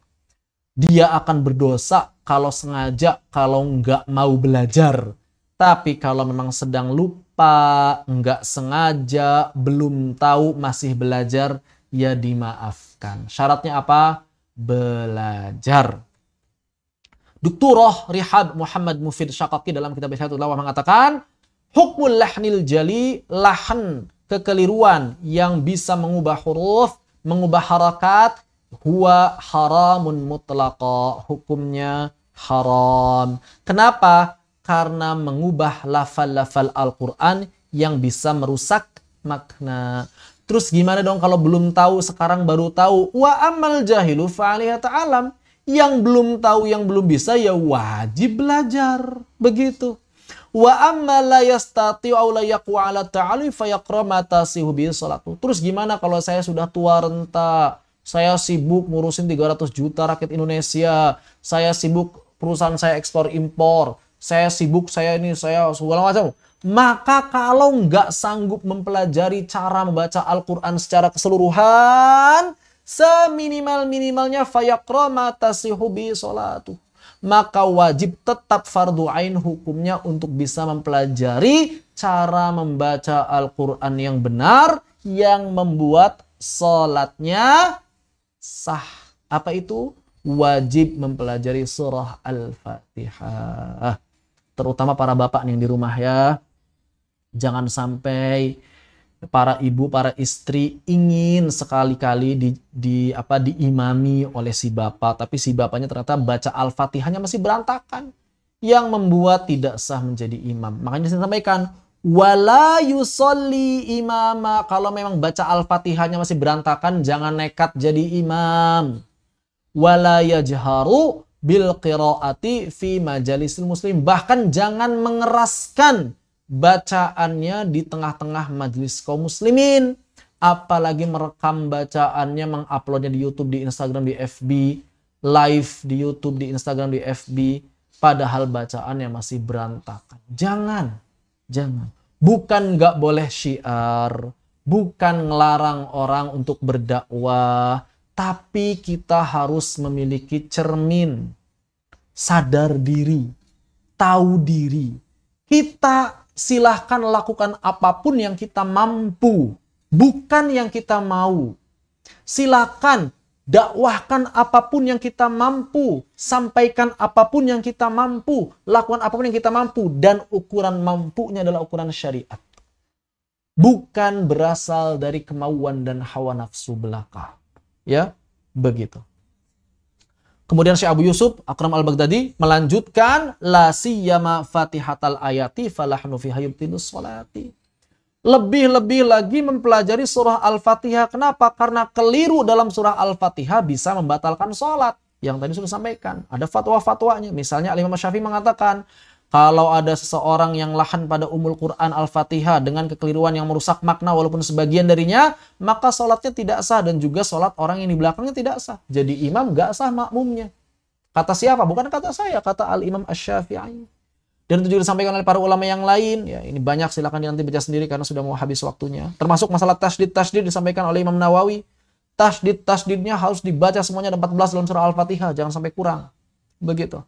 Dia akan berdosa kalau sengaja, kalau nggak mau belajar. Tapi kalau memang sedang lupa, nggak sengaja, belum tahu, masih belajar, ya dimaafkan. Syaratnya apa? Belajar. Dukturah Rihab Muhammad Mufid Syaqaqi dalam kitab Ihyatul Ulama mengatakan, hukmul lahnil jali, lahan, kekeliruan yang bisa mengubah huruf, mengubah harakat, huwa haramun mutlaqa, hukumnya haram. Kenapa? Karena mengubah lafal-lafal Al-Quran yang bisa merusak makna. Terus gimana dong kalau belum tahu, sekarang baru tahu? Wa amal jahilu fa'alaihi ta'alam. Yang belum tahu, yang belum bisa, ya wajib belajar. Begitu. Wa amma la yastati'u aw la yaqwa 'ala ta'alum fa yaqra ma tasihu bi salatu. Terus gimana kalau saya sudah tua renta? Saya sibuk ngurusin 300 juta rakyat Indonesia. Saya sibuk perusahaan saya ekspor impor. Saya sibuk, saya segala macam. Maka kalau nggak sanggup mempelajari cara membaca Al-Quran secara keseluruhan, seminimal-minimalnya fayaqra ma tasihu bi salatu. Maka wajib tetap fardu ain hukumnya untuk bisa mempelajari cara membaca Al-Quran yang benar, yang membuat salatnya sah. Apa itu? Wajib mempelajari surah Al-Fatihah. Terutama para bapak nih yang di rumah ya. Jangan sampai para ibu, para istri ingin sekali-kali diimami oleh si bapak, tapi si bapaknya ternyata baca Al-Fatihahnya masih berantakan, yang membuat tidak sah menjadi imam. Makanya saya sampaikan, wala yusolli imama, kalau memang baca Al-Fatihahnya masih berantakan, jangan nekat jadi imam. Wala yajharu bil qiraati fi majalisil muslim, bahkan jangan mengeraskan bacaannya di tengah-tengah majelis kaum muslimin, apalagi merekam bacaannya, menguploadnya di YouTube, di Instagram, di FB, live di YouTube, di Instagram, di FB, padahal bacaannya masih berantakan. Jangan. Bukan nggak boleh syiar, bukan ngelarang orang untuk berdakwah, tapi kita harus memiliki cermin, sadar diri, tahu diri. Kita silahkan lakukan apapun yang kita mampu, bukan yang kita mau. Silakan dakwahkan apapun yang kita mampu, sampaikan apapun yang kita mampu, lakukan apapun yang kita mampu, dan ukuran mampunya adalah ukuran syariat. Bukan berasal dari kemauan dan hawa nafsu belaka. Ya, begitu. Kemudian Syekh Abu Yusuf Akram Al-Baghdadi melanjutkan la siyama fatihatal ayati falahnu fiha yubtilus sholati. Lebih-lebih lagi mempelajari surah Al-Fatihah. Kenapa? Karena keliru dalam surah Al-Fatihah bisa membatalkan sholat. Yang tadi sudah sampaikan. Ada fatwa-fatwanya. Misalnya Imam Syafi'i mengatakan, kalau ada seseorang yang lahan pada Ummul Quran Al-Fatihah dengan kekeliruan yang merusak makna walaupun sebagian darinya, maka sholatnya tidak sah dan juga sholat orang yang di belakangnya tidak sah. Jadi imam gak sah makmumnya. Kata siapa? Bukan kata saya, kata Al-Imam Asy-Syafi'i. Dan itu juga disampaikan oleh para ulama yang lain. Ya, ini banyak, silakan nanti baca sendiri karena sudah mau habis waktunya. Termasuk masalah tasydid disampaikan oleh Imam Nawawi. Tasydidnya harus dibaca semuanya ada 14 dalam surah Al-Fatihah, jangan sampai kurang. Begitu.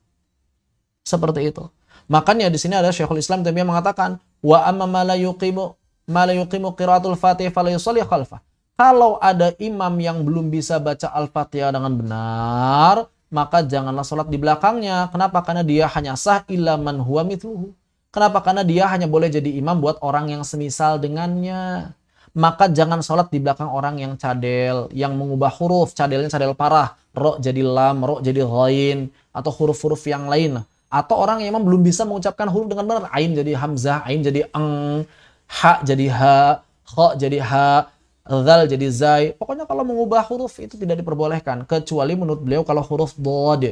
Seperti itu. Makanya di sini ada Syekhul Islam Taimiyah mengatakan wa amma ma la yuqimu qiraatul Fatihah fala yusalli khalfah. Kalau ada imam yang belum bisa baca Al-Fatihah dengan benar, maka janganlah sholat di belakangnya. Kenapa? Karena dia hanya sah illa man huwa mithluhu. Kenapa? Karena dia hanya boleh jadi imam buat orang yang semisal dengannya. Maka jangan sholat di belakang orang yang cadel, yang mengubah huruf, cadelnya cadel parah, ro jadi lam, ro jadi ghain, atau huruf-huruf yang lain. Atau orang yang memang belum bisa mengucapkan huruf dengan benar. Ain jadi hamzah, ain jadi eng, ha jadi ha, kha jadi ha, zal jadi zai. Pokoknya kalau mengubah huruf itu tidak diperbolehkan. Kecuali menurut beliau kalau huruf dod.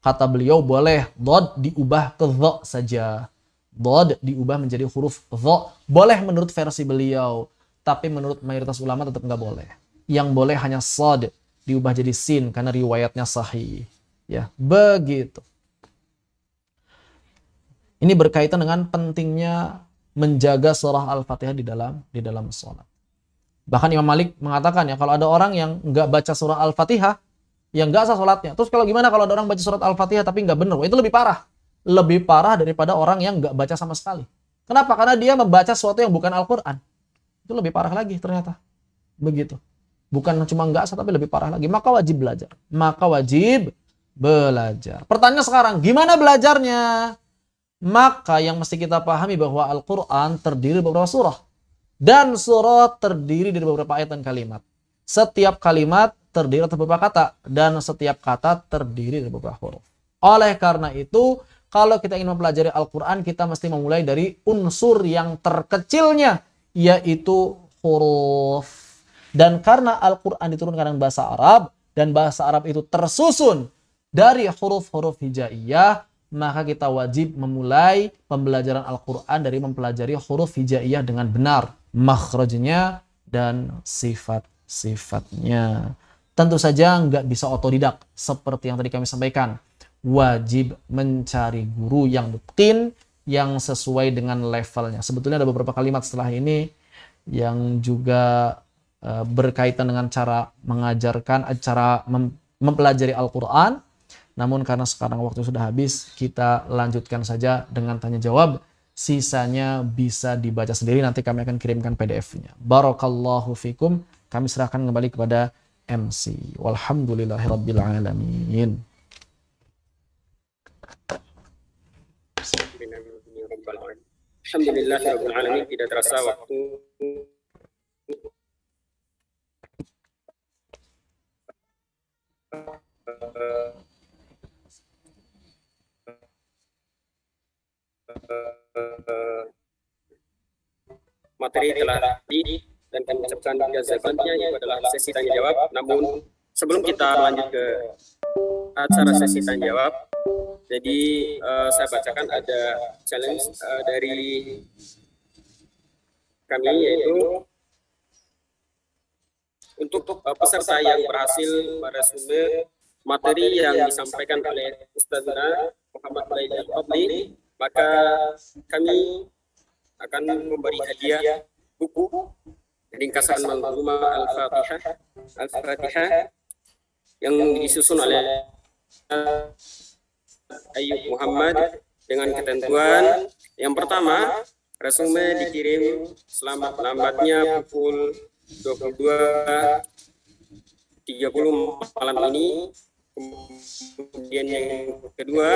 Kata beliau boleh dod diubah ke dha saja. Dod diubah menjadi huruf dha. Boleh menurut versi beliau. Tapi menurut mayoritas ulama tetap nggak boleh. Yang boleh hanya sad diubah jadi sin karena riwayatnya sahih. Ya, begitu. Ini berkaitan dengan pentingnya menjaga surah Al-Fatihah di dalam sholat. Bahkan Imam Malik mengatakan ya, kalau ada orang yang nggak baca surah Al-Fatihah, yang nggak sah sholatnya. Terus kalau gimana kalau ada orang baca surat Al-Fatihah tapi nggak benar? Itu lebih parah. Lebih parah daripada orang yang nggak baca sama sekali. Kenapa? Karena dia membaca sesuatu yang bukan Al-Quran. Itu lebih parah lagi ternyata. Begitu. Bukan cuma nggak sah tapi lebih parah lagi. Maka wajib belajar. Pertanyaan sekarang, gimana belajarnya? Maka yang mesti kita pahami bahwa Al-Quran terdiri dari beberapa surah. Dan surah terdiri dari beberapa ayat dan kalimat. Setiap kalimat terdiri dari beberapa kata. Dan setiap kata terdiri dari beberapa huruf. Oleh karena itu, kalau kita ingin mempelajari Al-Quran, kita mesti memulai dari unsur yang terkecilnya, yaitu huruf. Dan karena Al-Quran diturunkan dengan bahasa Arab, dan bahasa Arab itu tersusun dari huruf-huruf hijaiyah, maka kita wajib memulai pembelajaran Al-Quran dari mempelajari huruf hijaiyah dengan benar, makhrajnya dan sifat-sifatnya. Tentu saja nggak bisa otodidak seperti yang tadi kami sampaikan. Wajib mencari guru yang mutqin, yang sesuai dengan levelnya. Sebetulnya ada beberapa kalimat setelah ini yang juga berkaitan dengan cara mengajarkan, cara mempelajari Al-Quran. Namun karena sekarang waktu sudah habis, kita lanjutkan saja dengan tanya jawab. Sisanya bisa dibaca sendiri, nanti kami akan kirimkan PDF-nya. Barakallahu fikum. Kami serahkan kembali kepada MC. Walhamdulillahirabbil alamin. Alhamdulillahirabbil alamin. Tidak terasa waktu materi telah di dan kami ucapkan jazakallahu itu adalah sesi tanya jawab. Namun sebelum kita lanjut ke acara sesi tanya jawab, jadi saya bacakan ada challenge dari kami, yaitu untuk peserta yang berhasil meresume materi yang disampaikan oleh Ustazana Muhammad Laili Al-Fadli, maka kami akan memberi hadiah buku ringkasan Manzumah Al-Fatihah yang disusun oleh Ayyub Muhammad dengan ketentuan yang pertama, resume dikirim selambat-lambatnya pukul 22.30 malam ini. Kemudian yang kedua,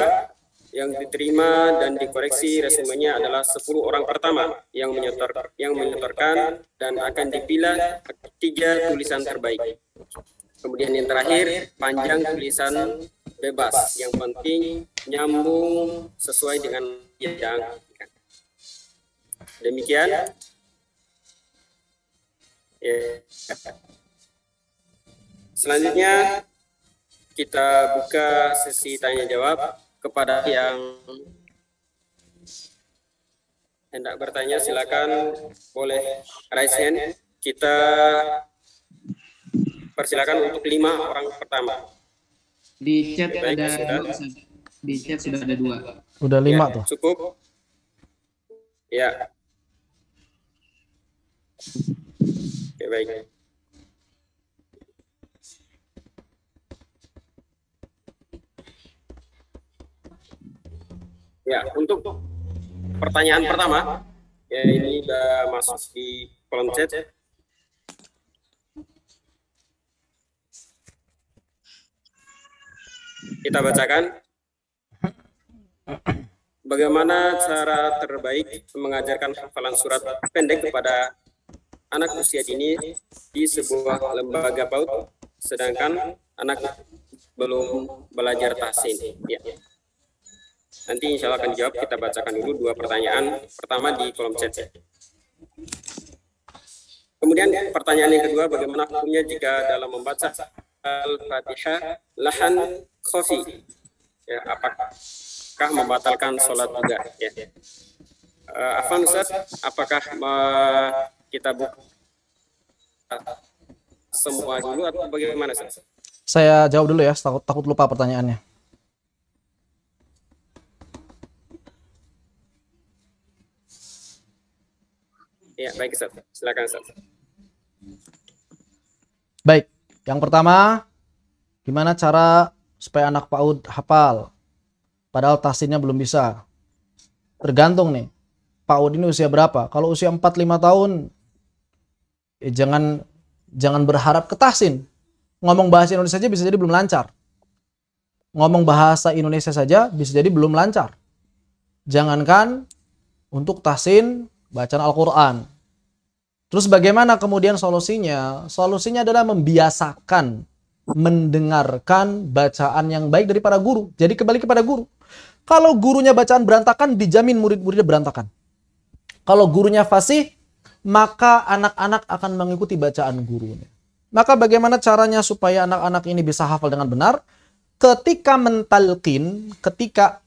yang diterima dan dikoreksi resumenya adalah 10 orang pertama yang menyetorkan dan akan dipilah 3 tulisan terbaik. Kemudian yang terakhir, panjang tulisan bebas, yang penting nyambung sesuai dengan yang demikian. Ya. Selanjutnya kita buka sesi tanya jawab kepada yang hendak bertanya. Silakan, boleh raise hand. Kita persilakan untuk 5 orang pertama. Di chat Baik, ada sudah. 2, Ustaz. Di chat sudah ada 2. Udah 5 Ya, tuh. cukup. Ya. Oke, baik. Ya, untuk pertanyaan pertama, ya ini sudah masuk di kolom chat. Kita bacakan. Bagaimana cara terbaik mengajarkan hafalan surat pendek kepada anak usia dini di sebuah lembaga PAUD, sedangkan anak belum belajar tahsin? Ya. Nanti insya Allah akan jawab. Kita bacakan dulu 2 pertanyaan pertama di kolom chat. Kemudian pertanyaan yang kedua, bagaimana hukumnya jika dalam membaca Al-Fatihah lahan khafi? Ya, apakah membatalkan sholat juga? Ya. Afwan Ustaz, apakah kita buka semua dulu atau bagaimana Ustaz? Saya jawab dulu ya, takut lupa pertanyaannya. Ya, baik Ustaz. Silakan Ustaz. Baik, yang pertama, gimana cara supaya anak PAUD hafal? Padahal tahsinnya belum bisa. Tergantung nih, PAUD ini usia berapa? Kalau usia 4-5 tahun, jangan berharap ke tahsin. Ngomong bahasa Indonesia saja bisa jadi belum lancar. Ngomong bahasa Indonesia saja bisa jadi belum lancar. Jangankan untuk tahsin bacaan Al-Quran. Terus bagaimana kemudian solusinya? Solusinya adalah membiasakan mendengarkan bacaan yang baik dari para guru. Jadi kembali kepada guru. Kalau gurunya bacaan berantakan, dijamin murid-muridnya berantakan. Kalau gurunya fasih, maka anak-anak akan mengikuti bacaan gurunya. Maka bagaimana caranya supaya anak-anak ini bisa hafal dengan benar? Ketika mentalkin, ketika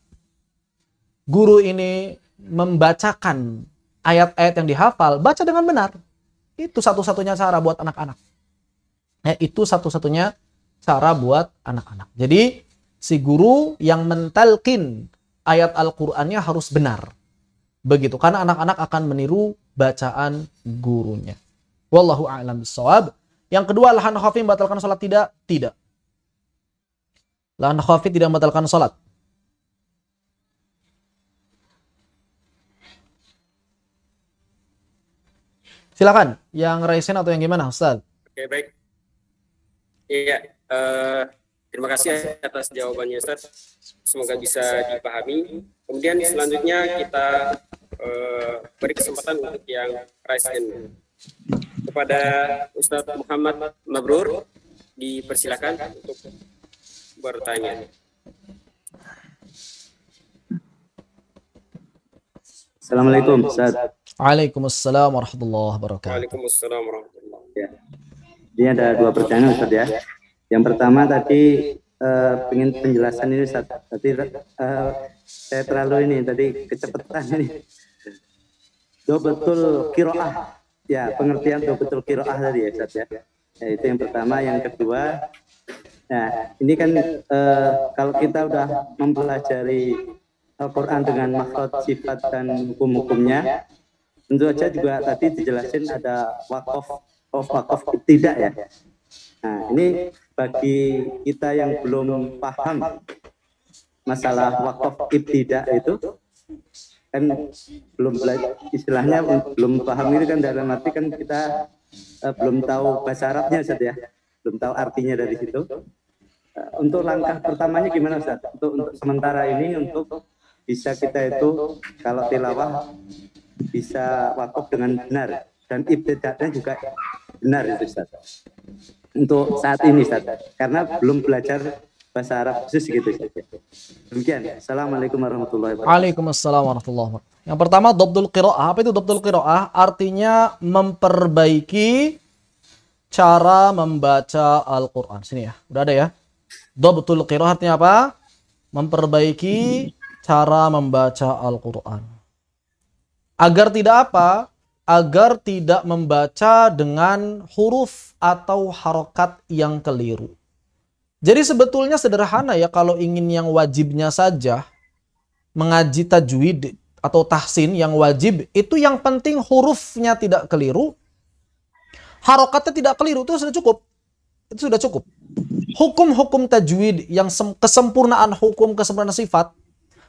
guru ini membacakan ayat-ayat yang dihafal, baca dengan benar. Itu satu-satunya cara buat anak-anak. Ya, itu satu-satunya cara buat anak-anak. Jadi, si guru yang mentalkin ayat Al-Qur'annya harus benar. Begitu, karena anak-anak akan meniru bacaan gurunya. Wallahu a'lam bishawab. Yang kedua, lahan khafi membatalkan sholat tidak? Tidak. Lahan khafi tidak membatalkan sholat. Silakan, yang raisen atau yang gimana, Ustaz? Oke, baik. Iya, terima kasih atas jawabannya, Ustaz. Semoga bisa dipahami. Kemudian selanjutnya kita beri kesempatan untuk yang raisen. Kepada Ustadz Muhammad Mabrur, dipersilakan untuk bertanya. Assalamualaikum Ustaz. Waalaikumsalam warahmatullahi wabarakatuh. Waalaikumsalam warahmatullahi wabarakatuh. Ya. Ini ada 2 pertanyaan Ustaz ya. Yang pertama tadi pengen penjelasan ini Ustaz. Tadi saya terlalu ini tadi kecepatan ini. Betul qiraah. Ya, pengertian betul qiraah tadi ya Ustaz ya. Ya, itu yang pertama. Yang kedua, nah ini kan kalau kita udah mempelajari Al-Quran dengan makhraj, sifat dan hukum-hukumnya, tentu saja juga tadi dijelasin ada wakaf tidak ya. Nah ini bagi kita yang belum paham masalah wakaf ibtidah itu kan belum istilahnya belum paham ini kan dalam arti kan kita belum tahu bahasa Arabnya Ustaz ya, belum tahu artinya dari situ. Untuk langkah pertamanya gimana Ustaz? Untuk sementara ini untuk bisa kita itu kalau tilawah bisa wakaf dengan benar dan ibtida'nya juga benar itu Ustaz. Untuk saat ini Ustaz, karena belum belajar bahasa Arab khusus gitu. Demikian. Assalamualaikum warahmatullahi wabarakatuh. Waalaikumsalam warahmatullahi wabarakatuh. Yang pertama, dhabtul qiraah. Apa itu dhabtul qiraah? Artinya memperbaiki cara membaca Al-Quran. Sini ya, udah ada ya. Dhabtul qiraah artinya apa? Memperbaiki cara membaca Al-Quran. Agar tidak apa? Agar tidak membaca dengan huruf atau harokat yang keliru. Jadi sebetulnya sederhana ya, kalau ingin yang wajibnya saja, mengaji tajwid atau tahsin yang wajib, itu yang penting hurufnya tidak keliru, harokatnya tidak keliru, itu sudah cukup. Itu sudah cukup. Hukum-hukum tajwid yang kesempurnaan hukum, kesempurnaan sifat,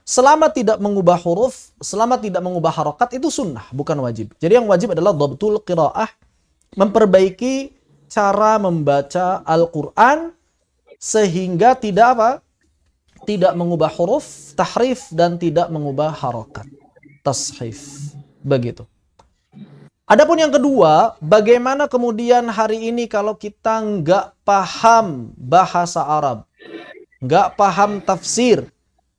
selama tidak mengubah huruf, selama tidak mengubah harokat, itu sunnah, bukan wajib. Jadi yang wajib adalah dhabtul qiraah, memperbaiki cara membaca Al-Quran, sehingga tidak apa? Tidak mengubah huruf, tahrif, dan tidak mengubah harokat, tashif. Begitu. Adapun yang kedua, bagaimana kemudian hari ini kalau kita nggak paham bahasa Arab, nggak paham tafsir,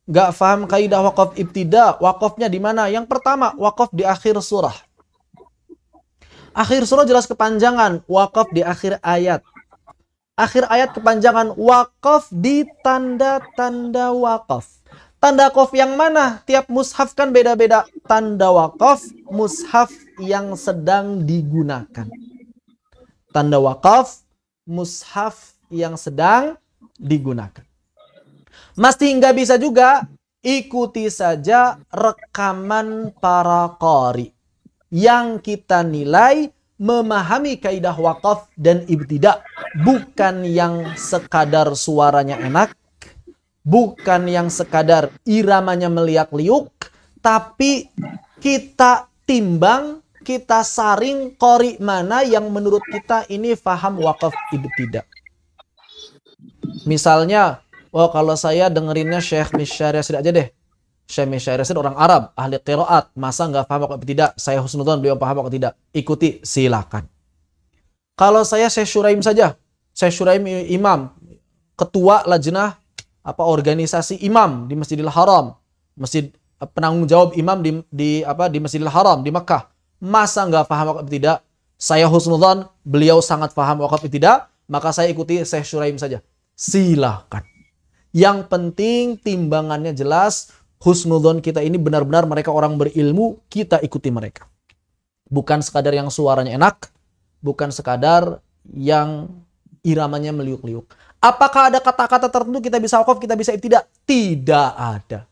nggak paham kaidah waqaf ibtida, waqafnya di mana? Yang pertama, waqaf di akhir surah. Akhir surah jelas kepanjangan, waqaf di akhir ayat. Akhir ayat kepanjangan, waqaf di tanda-tanda waqaf. Tanda waqaf yang mana? Tiap mushaf kan beda-beda. Tanda waqaf, mushaf yang sedang digunakan. Tanda waqaf, mushaf yang sedang digunakan. Masih nggak bisa juga, ikuti saja rekaman para qari yang kita nilai memahami kaidah waqaf dan ibtida, bukan yang sekadar suaranya enak, bukan yang sekadar iramanya meliak-liuk, tapi kita timbang, kita saring qari mana yang menurut kita ini faham waqaf ibtida. Misalnya, oh kalau saya dengerinnya Syekh Misyari Rasid aja deh. Syekh Misyari Rasid orang Arab, ahli qiraat, masa nggak paham waqaf tidak? Saya husnudzon beliau paham waqaf tidak? Ikuti, silakan. Kalau saya Syekh Syuraim saja, Syekh Syuraim imam, ketua lajnah organisasi imam di Masjidil Haram, masjid penanggung jawab imam di Masjidil Haram di Makkah. Masa nggak paham waqaf tidak? Saya husnudzon beliau sangat paham waqaf tidak, maka saya ikuti Syekh Syuraim saja. Silakan. Yang penting timbangannya jelas, husnudzon kita ini benar-benar mereka orang berilmu, kita ikuti mereka. Bukan sekadar yang suaranya enak, bukan sekadar yang iramanya meliuk-liuk. Apakah ada kata-kata tertentu kita bisa waqaf, kita bisa ibtida? Tidak ada.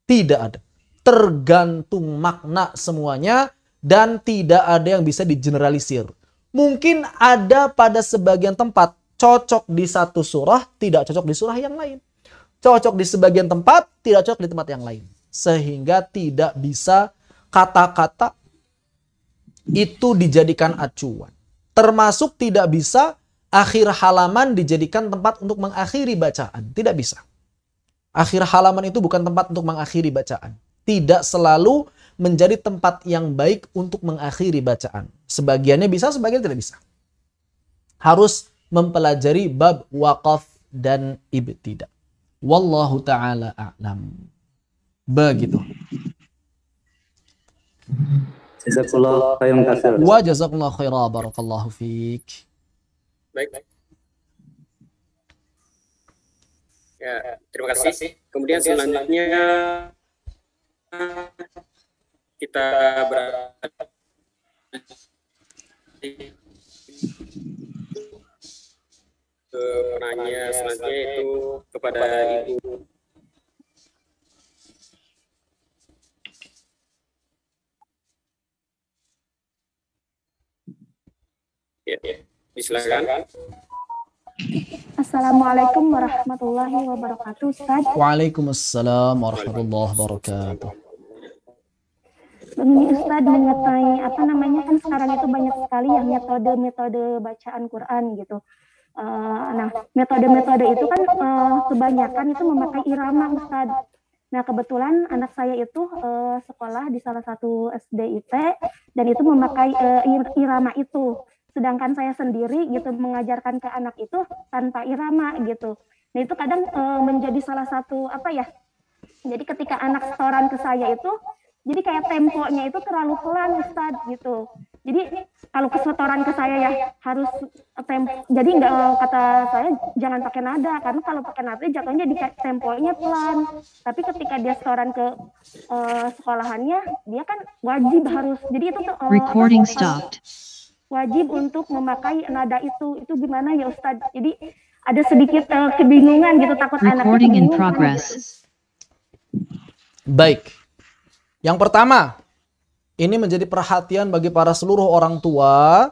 Tidak ada. Tergantung makna semuanya dan tidak ada yang bisa digeneralisir. Mungkin ada pada sebagian tempat cocok di satu surah, tidak cocok di surah yang lain. Cocok di sebagian tempat, tidak cocok di tempat yang lain. Sehingga tidak bisa kata-kata itu dijadikan acuan. Termasuk tidak bisa akhir halaman dijadikan tempat untuk mengakhiri bacaan. Tidak bisa. Akhir halaman itu bukan tempat untuk mengakhiri bacaan. Tidak selalu menjadi tempat yang baik untuk mengakhiri bacaan. Sebagiannya bisa, sebagian tidak bisa. Harus mempelajari bab waqaf dan ibtida. Wallahu ta'ala a'lam. Begitu. Jazakallahu khairan katsiran. Wa jazakallahu khairan, barakallahu fiik. Baik. Ya, terima kasih. Kemudian selanjutnya kita beralih ke penanya selanjutnya itu kepada Ibu. Ya, silakan. Assalamualaikum warahmatullahi wabarakatuh, Ustaz. Waalaikumsalam warahmatullahi wabarakatuh. Begini Ustaz, mengenai kan sekarang itu banyak sekali yang metode-metode bacaan Quran gitu. Nah, metode-metode itu kan kebanyakan itu memakai irama, Ustaz. Nah, kebetulan anak saya itu sekolah di salah satu SDIT dan itu memakai irama itu. Sedangkan saya sendiri gitu mengajarkan ke anak itu tanpa irama gitu. Nah itu kadang menjadi salah satu apa ya, jadi ketika anak setoran ke saya itu, jadi kayak temponya itu terlalu pelan Ustadz gitu. Jadi kalau kesetoran ke saya ya harus jadi nggak, kata saya jangan pakai nada, karena kalau pakai nada jatuhnya di temponya pelan. Tapi ketika dia setoran ke sekolahannya, dia kan wajib harus. Jadi itu tuh Recording stopped. wajib untuk memakai nada itu gimana ya Ustadz? Jadi ada sedikit kebingungan gitu, takut anak Recording in kebingungan progress. gitu. Baik. Yang pertama, ini menjadi perhatian bagi para seluruh orang tua.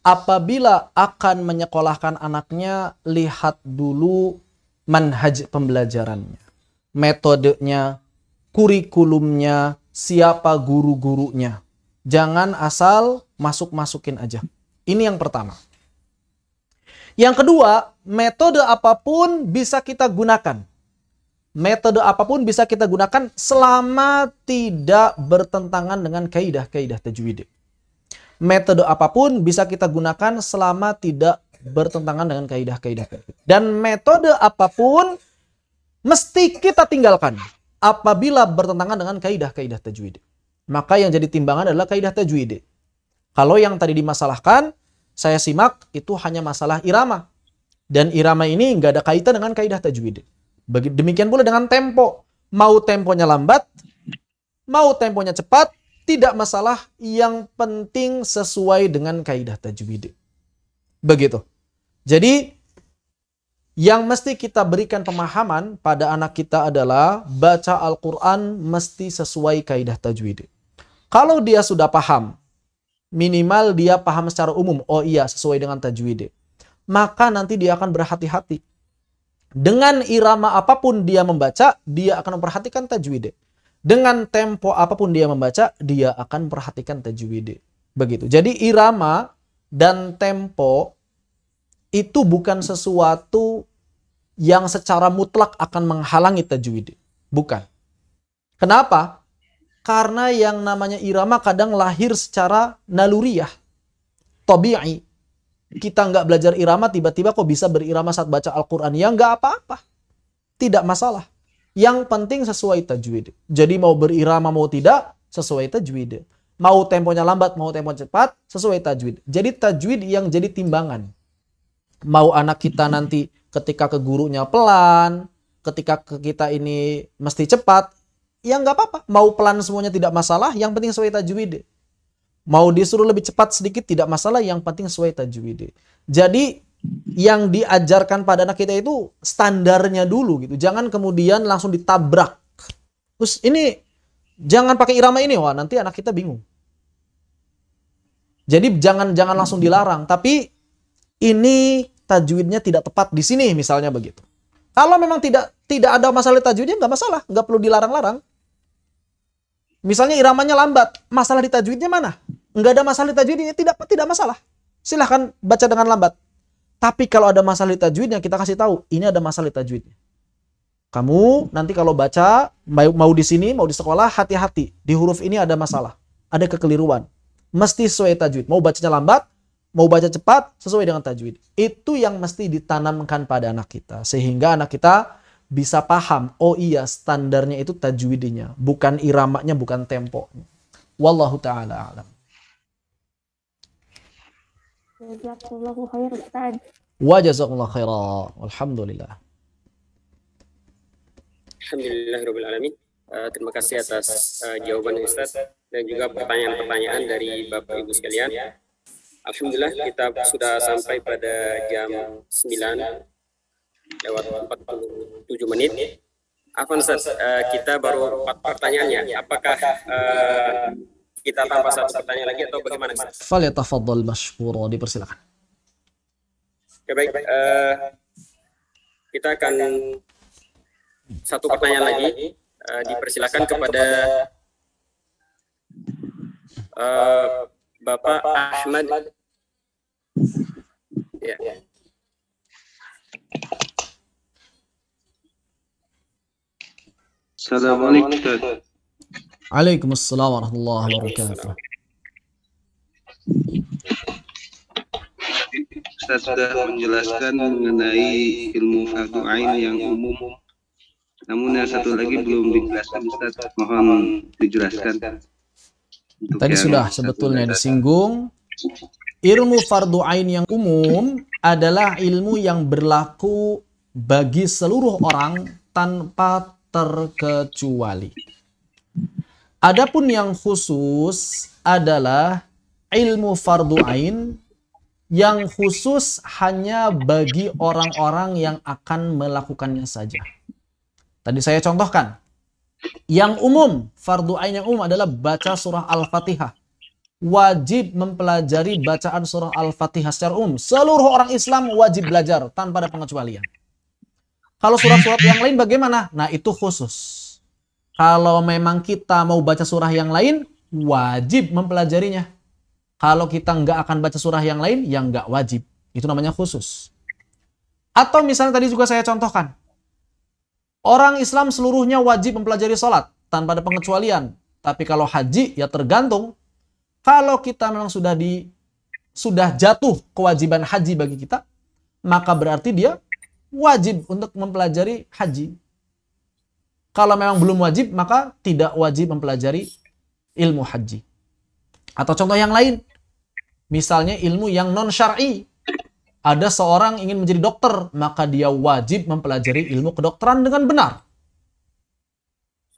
Apabila akan menyekolahkan anaknya, lihat dulu manhaj pembelajarannya, metodenya, kurikulumnya, siapa guru-gurunya. Jangan asal masuk-masukin aja. Ini yang pertama. Yang kedua, metode apapun bisa kita gunakan. Metode apapun bisa kita gunakan selama tidak bertentangan dengan kaidah-kaidah tajwid. Metode apapun bisa kita gunakan selama tidak bertentangan dengan kaidah-kaidah tajwid. Dan metode apapun mesti kita tinggalkan apabila bertentangan dengan kaidah-kaidah tajwid. Maka yang jadi timbangan adalah kaidah tajwid. Kalau yang tadi dimasalahkan, saya simak itu hanya masalah irama. Dan irama ini nggak ada kaitan dengan kaidah tajwid. Demikian pula dengan tempo. Mau temponya lambat, mau temponya cepat, tidak masalah. Yang penting sesuai dengan kaidah tajwid. Begitu. Jadi, yang mesti kita berikan pemahaman pada anak kita adalah baca Al-Quran mesti sesuai kaidah tajwid. Kalau dia sudah paham, minimal dia paham secara umum, oh iya sesuai dengan tajwid, maka nanti dia akan berhati-hati. Dengan irama apapun dia membaca, dia akan memperhatikan tajwid. Dengan tempo apapun dia membaca, dia akan memperhatikan tajwid. Begitu. Jadi irama dan tempo itu bukan sesuatu yang secara mutlak akan menghalangi tajwid. Bukan. Kenapa? Karena yang namanya irama kadang lahir secara naluriyah, tabi'i. Kita nggak belajar irama, tiba-tiba kok bisa berirama saat baca Al-Quran. Ya nggak apa-apa. Tidak masalah. Yang penting sesuai tajwid. Jadi mau berirama mau tidak, sesuai tajwid. Mau temponya lambat, mau temponya cepat, sesuai tajwid. Jadi tajwid yang jadi timbangan. Mau anak kita nanti ketika ke gurunya pelan, ketika ke kita ini mesti cepat, ya nggak apa-apa. Mau pelan semuanya tidak masalah, yang penting sesuai tajwid. Mau disuruh lebih cepat sedikit tidak masalah, yang penting sesuai tajwid. Jadi yang diajarkan pada anak kita itu standarnya dulu gitu. Jangan kemudian langsung ditabrak. Terus ini jangan pakai irama ini, wah nanti anak kita bingung. Jadi jangan langsung dilarang, tapi ini tajwidnya tidak tepat di sini misalnya begitu. Kalau memang tidak ada masalah tajwidnya nggak masalah, nggak perlu dilarang-larang. Misalnya iramanya lambat, masalah di tajwidnya mana? Nggak ada masalah di tajwidnya, tidak masalah. Silahkan baca dengan lambat. Tapi kalau ada masalah di tajwidnya, kita kasih tahu, ini ada masalah di tajwidnya. Kamu nanti kalau baca, mau di sini, mau di sekolah, hati-hati. Di huruf ini ada masalah, ada kekeliruan. Mesti sesuai tajwid. Mau bacanya lambat, mau baca cepat, sesuai dengan tajwid. Itu yang mesti ditanamkan pada anak kita. Sehingga anak kita bisa paham, oh iya standarnya itu tajwidnya, bukan iramanya, bukan temponya. Wallahu ta'ala a'lam. Jazakallahu khair Ustaz. Wa jazakallahu khairan. Alhamdulillah. Alhamdulillahirabbil alamin. Terima kasih atas jawaban Ustaz dan juga pertanyaan-pertanyaan dari Bapak Ibu sekalian. Alhamdulillah kita sudah sampai pada jam 9 lewat 47 menit. Afwan Ustaz, kita baru 4 pertanyaannya. Apakah kita tambah 1 pertanyaan lagi atau bagaimana Ustaz? Falyatafaddal mashkura, dipersilakan. Oke, baik. Kita akan 1 pertanyaan lagi. Dipersilakan kepada Bapak Ahmad. Ya. Assalamualaikum. Waalaikumsalam warahmatullahi wabarakatuh. Ustaz sudah menjelaskan mengenai ilmu fardu ain yang umum. Namun yang satu lagi belum dijelaskan, Ustaz. Mohon dijelaskan. Tadi sudah sebetulnya disinggung. Ilmu fardu ain yang umum adalah ilmu yang berlaku bagi seluruh orang tanpa terkecuali. Adapun yang khusus adalah ilmu fardu ain yang khusus hanya bagi orang-orang yang akan melakukannya saja. Tadi saya contohkan. Yang umum, fardu ain yang umum adalah baca surah Al-Fatihah. Wajib mempelajari bacaan surah Al-Fatihah secara umum. Seluruh orang Islam wajib belajar tanpa ada pengecualian. Kalau surat-surat yang lain bagaimana? Nah, itu khusus. Kalau memang kita mau baca surah yang lain, wajib mempelajarinya. Kalau kita nggak akan baca surah yang lain, ya nggak wajib. Itu namanya khusus. Atau misalnya tadi juga saya contohkan. Orang Islam seluruhnya wajib mempelajari sholat tanpa ada pengecualian. Tapi kalau haji, ya tergantung. Kalau kita memang sudah jatuh kewajiban haji bagi kita, maka berarti dia wajib untuk mempelajari haji. Kalau memang belum wajib, maka tidak wajib mempelajari ilmu haji. Atau contoh yang lain, misalnya ilmu yang non-syar'i. Ada seorang ingin menjadi dokter, maka dia wajib mempelajari ilmu kedokteran dengan benar.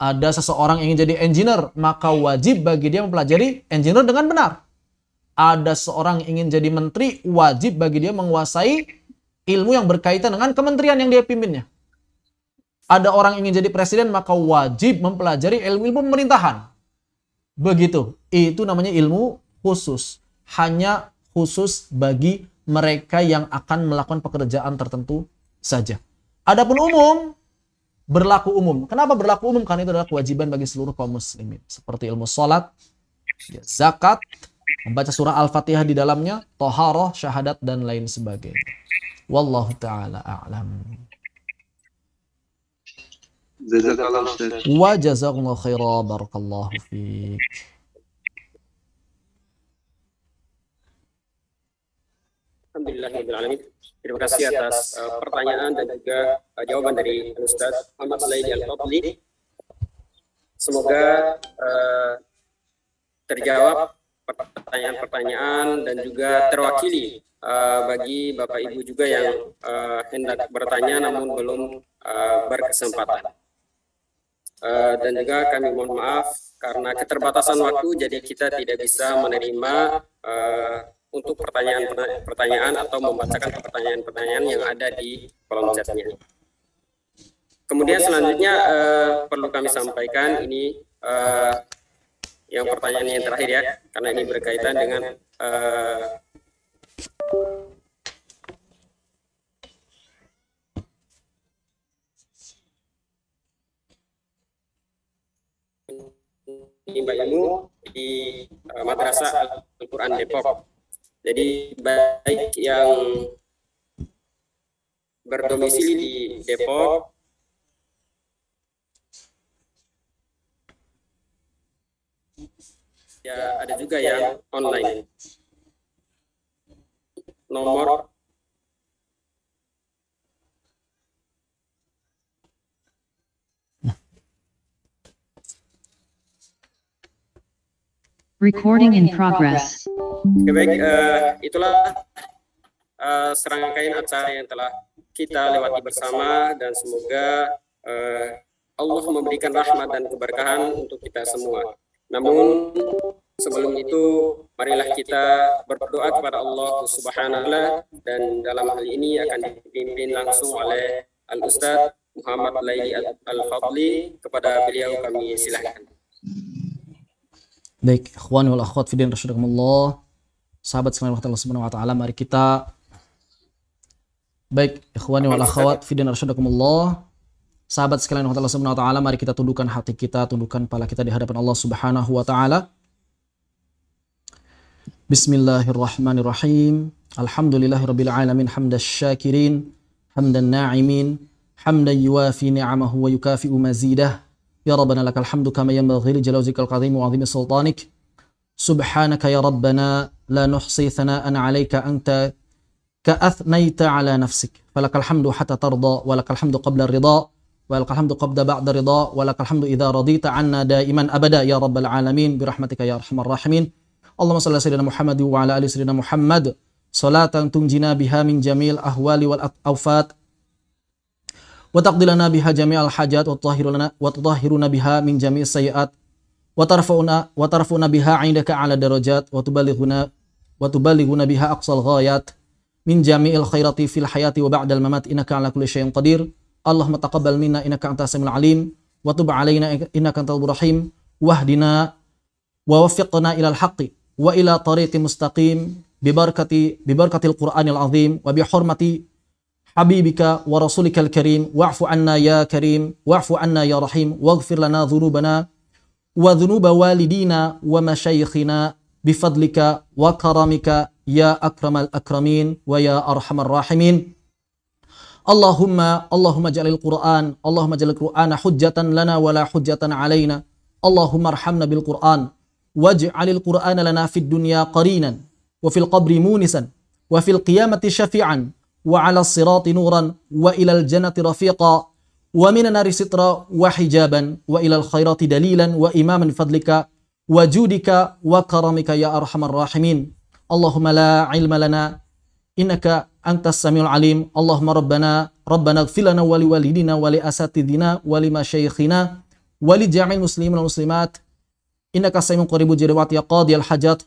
Ada seseorang ingin jadi engineer, maka wajib bagi dia mempelajari engineer dengan benar. Ada seorang ingin jadi menteri, wajib bagi dia menguasai ilmu yang berkaitan dengan kementerian yang dia pimpinnya. Ada orang ingin jadi presiden, maka wajib mempelajari ilmu pemerintahan. Begitu. Itu namanya ilmu khusus. Hanya khusus bagi mereka yang akan melakukan pekerjaan tertentu saja. Adapun umum, berlaku umum. Kenapa berlaku umum? Karena itu adalah kewajiban bagi seluruh kaum muslimin. Seperti ilmu sholat, zakat, membaca surah Al-Fatihah di dalamnya, toharoh, syahadat, dan lain sebagainya. Wallahu ta'ala a'lam. Jazakallahu Ustaz. Wa jazakallahu khairan, barakallahu fiik. Alhamdulillahirrahmanirrahim. Terima kasih atas pertanyaan dan juga jawaban dari Ustaz Muhammad Laili Al-Fadli. Semoga terjawab pertanyaan-pertanyaan dan juga terwakili bagi Bapak Ibu juga yang hendak bertanya namun belum berkesempatan. Dan juga kami mohon maaf karena keterbatasan waktu, jadi kita tidak bisa menerima untuk pertanyaan atau membacakan pertanyaan-pertanyaan yang ada di kolom chatnya. Kemudian selanjutnya perlu kami sampaikan ini yang pertanyaan yang terakhir ya, karena ini berkaitan dengan Mbak Ilmu di Madrasah Al-Quran Depok. Jadi baik yang berdomisili di Depok ya, ada juga yang online. Nomor Recording in progress. Oke, baik, itulah serangkaian acara yang telah kita lewati bersama, dan semoga Allah memberikan rahmat dan keberkahan untuk kita semua. Namun sebelum itu, marilah kita berdoa kepada Allah Subhanahu wa Ta'ala, dan dalam hal ini akan dipimpin langsung oleh Al-Ustaz Muhammad Laili Al-Fadli. Kepada beliau kami silakan. Baik, ikhwani wal akhwat fi din rasyadakumullah. Sahabat sekalian Allah Subhanahu wa taala, mari kita Sahabat sekalian Allah Subhanahu wa taala, mari kita tundukkan hati kita, tundukkan kepala kita di hadapan Allah Subhanahu wa taala. Bismillahirrahmanirrahim. Alhamdulillahirabbil alamin, hamdasy syakirin, hamdan na'imin, hamdan yuwafi ni'amahu wa yukafi'u mazidah. Ya Rabbana lakal hamdu kama yanbaghi li jalali wajhikal karim wa 'azimi sultanik. Subhanaka ya Rabbana la nuhsi thana'an 'alaika anta ka'athnaita ala nafsik falakal hamdu hatta tarda walakal hamdu qabla ridha walakal hamdu qabla ba'da ridha walakal hamdu idza radita 'anna daiman abada ya rabbal alamin birahmatika ya arhamar rahimin. Allahumma shalli ala sayyidina Muhammad wa ala ali sayyidina Muhammad salatan tunjina biha min jamil ahwali wal awfat wa taqdilana biha jami'al hajat wa tutahhiruna biha min jami'is sayyi'at wa tarfa'una biha 'indaka 'ala darajat wa tuballighuna biha aqsal ghayat min jami'il khairati fil hayati wa ba'dal mamat innaka 'ala kulli syai'in qadir. Allahumma taqabbal minna innaka antas samiul alim wa tub 'alaina innaka antal rahim wahdina wa waffiqna ilal haqqi wa ila tariqin mustaqim bibarakatil Qur'anil azim wa bihurmati habibika wa rasulikal karim wa'fu anna ya karim wa'fu anna ya rahim waghfir lana dhunubana wa dhunuba walidina wa masyayikhina bifadlika wa karamika ya akramal akramin wa ya arhamar rahimin. Allahumma jalil Qur'an hujjatan lana wa la hujjatan alaina. Allahumma arhamna bil Qur'an waj'alil Qur'ana lana fid dunya qarinan wa fil qabri munisan wa fil qiyamati syafi'an wa 'ala sirati nuran wa ilal jannati rafiqa wa minan nari sitra wa hijaban wa ilal khairati dalilan wa imaman fadlika wa judika wa karamika ya arhamar rahimin. Allahumma la ilma lana innaka antas samiul alim. Allahumma rabbana ighfir lana wa liwalidina wa li asatidina wa li masyayikhina wa li jami'il muslimin wal muslimat innaka samiun qaribul jawab ya qadiyal hajat.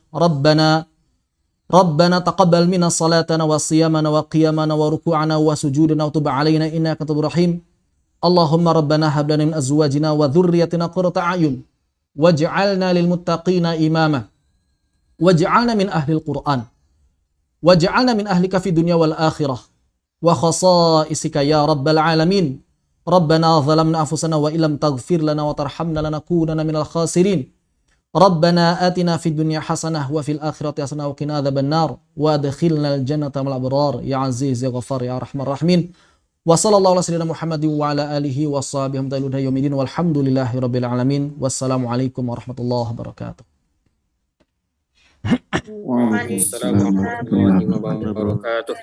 Rabbana taqabbal minna salatana wa siyamana wa qiyamana wa ruku'ana wa sujudana wa tub 'alaina innaka tawwabur rahim. Allahumma rabbana hab lana min azwajina wa dhurriyyatina qurrata a'yun waj'alna lil muttaqina imama waj'alna min ahlil Qur'an waj'alna min ahlika fid dunya wal akhirah wa khasaisika ya rabbal alamin. Rabbana zalamna anfusana wa illam taghfir lana wa tarhamna lanakunanna minal khasirin. Rabbana atina fid dunya hasanah wa fil akhirati hasanah wa qina adzabannar wa adkhilnal jannata ma'al abrar ya aziz ya ghafar ya arhamar rahimin. Wa sallallahu ala sayyidina Muhammadin wa ala alihi wa sahbihi hamdalillah yaumidin walhamdulillahi rabbil alamin. Wassalamu alaikum warahmatullahi wabarakatuh. Waalaikumsalam warahmatullahi wabarakatuh.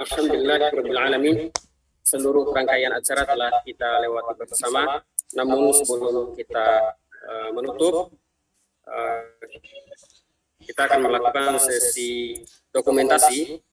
Alhamdulillahirabbil alamin. Seluruh rangkaian acara telah kita lewati bersama. Namun sebelum kita menutup, kita akan melakukan sesi dokumentasi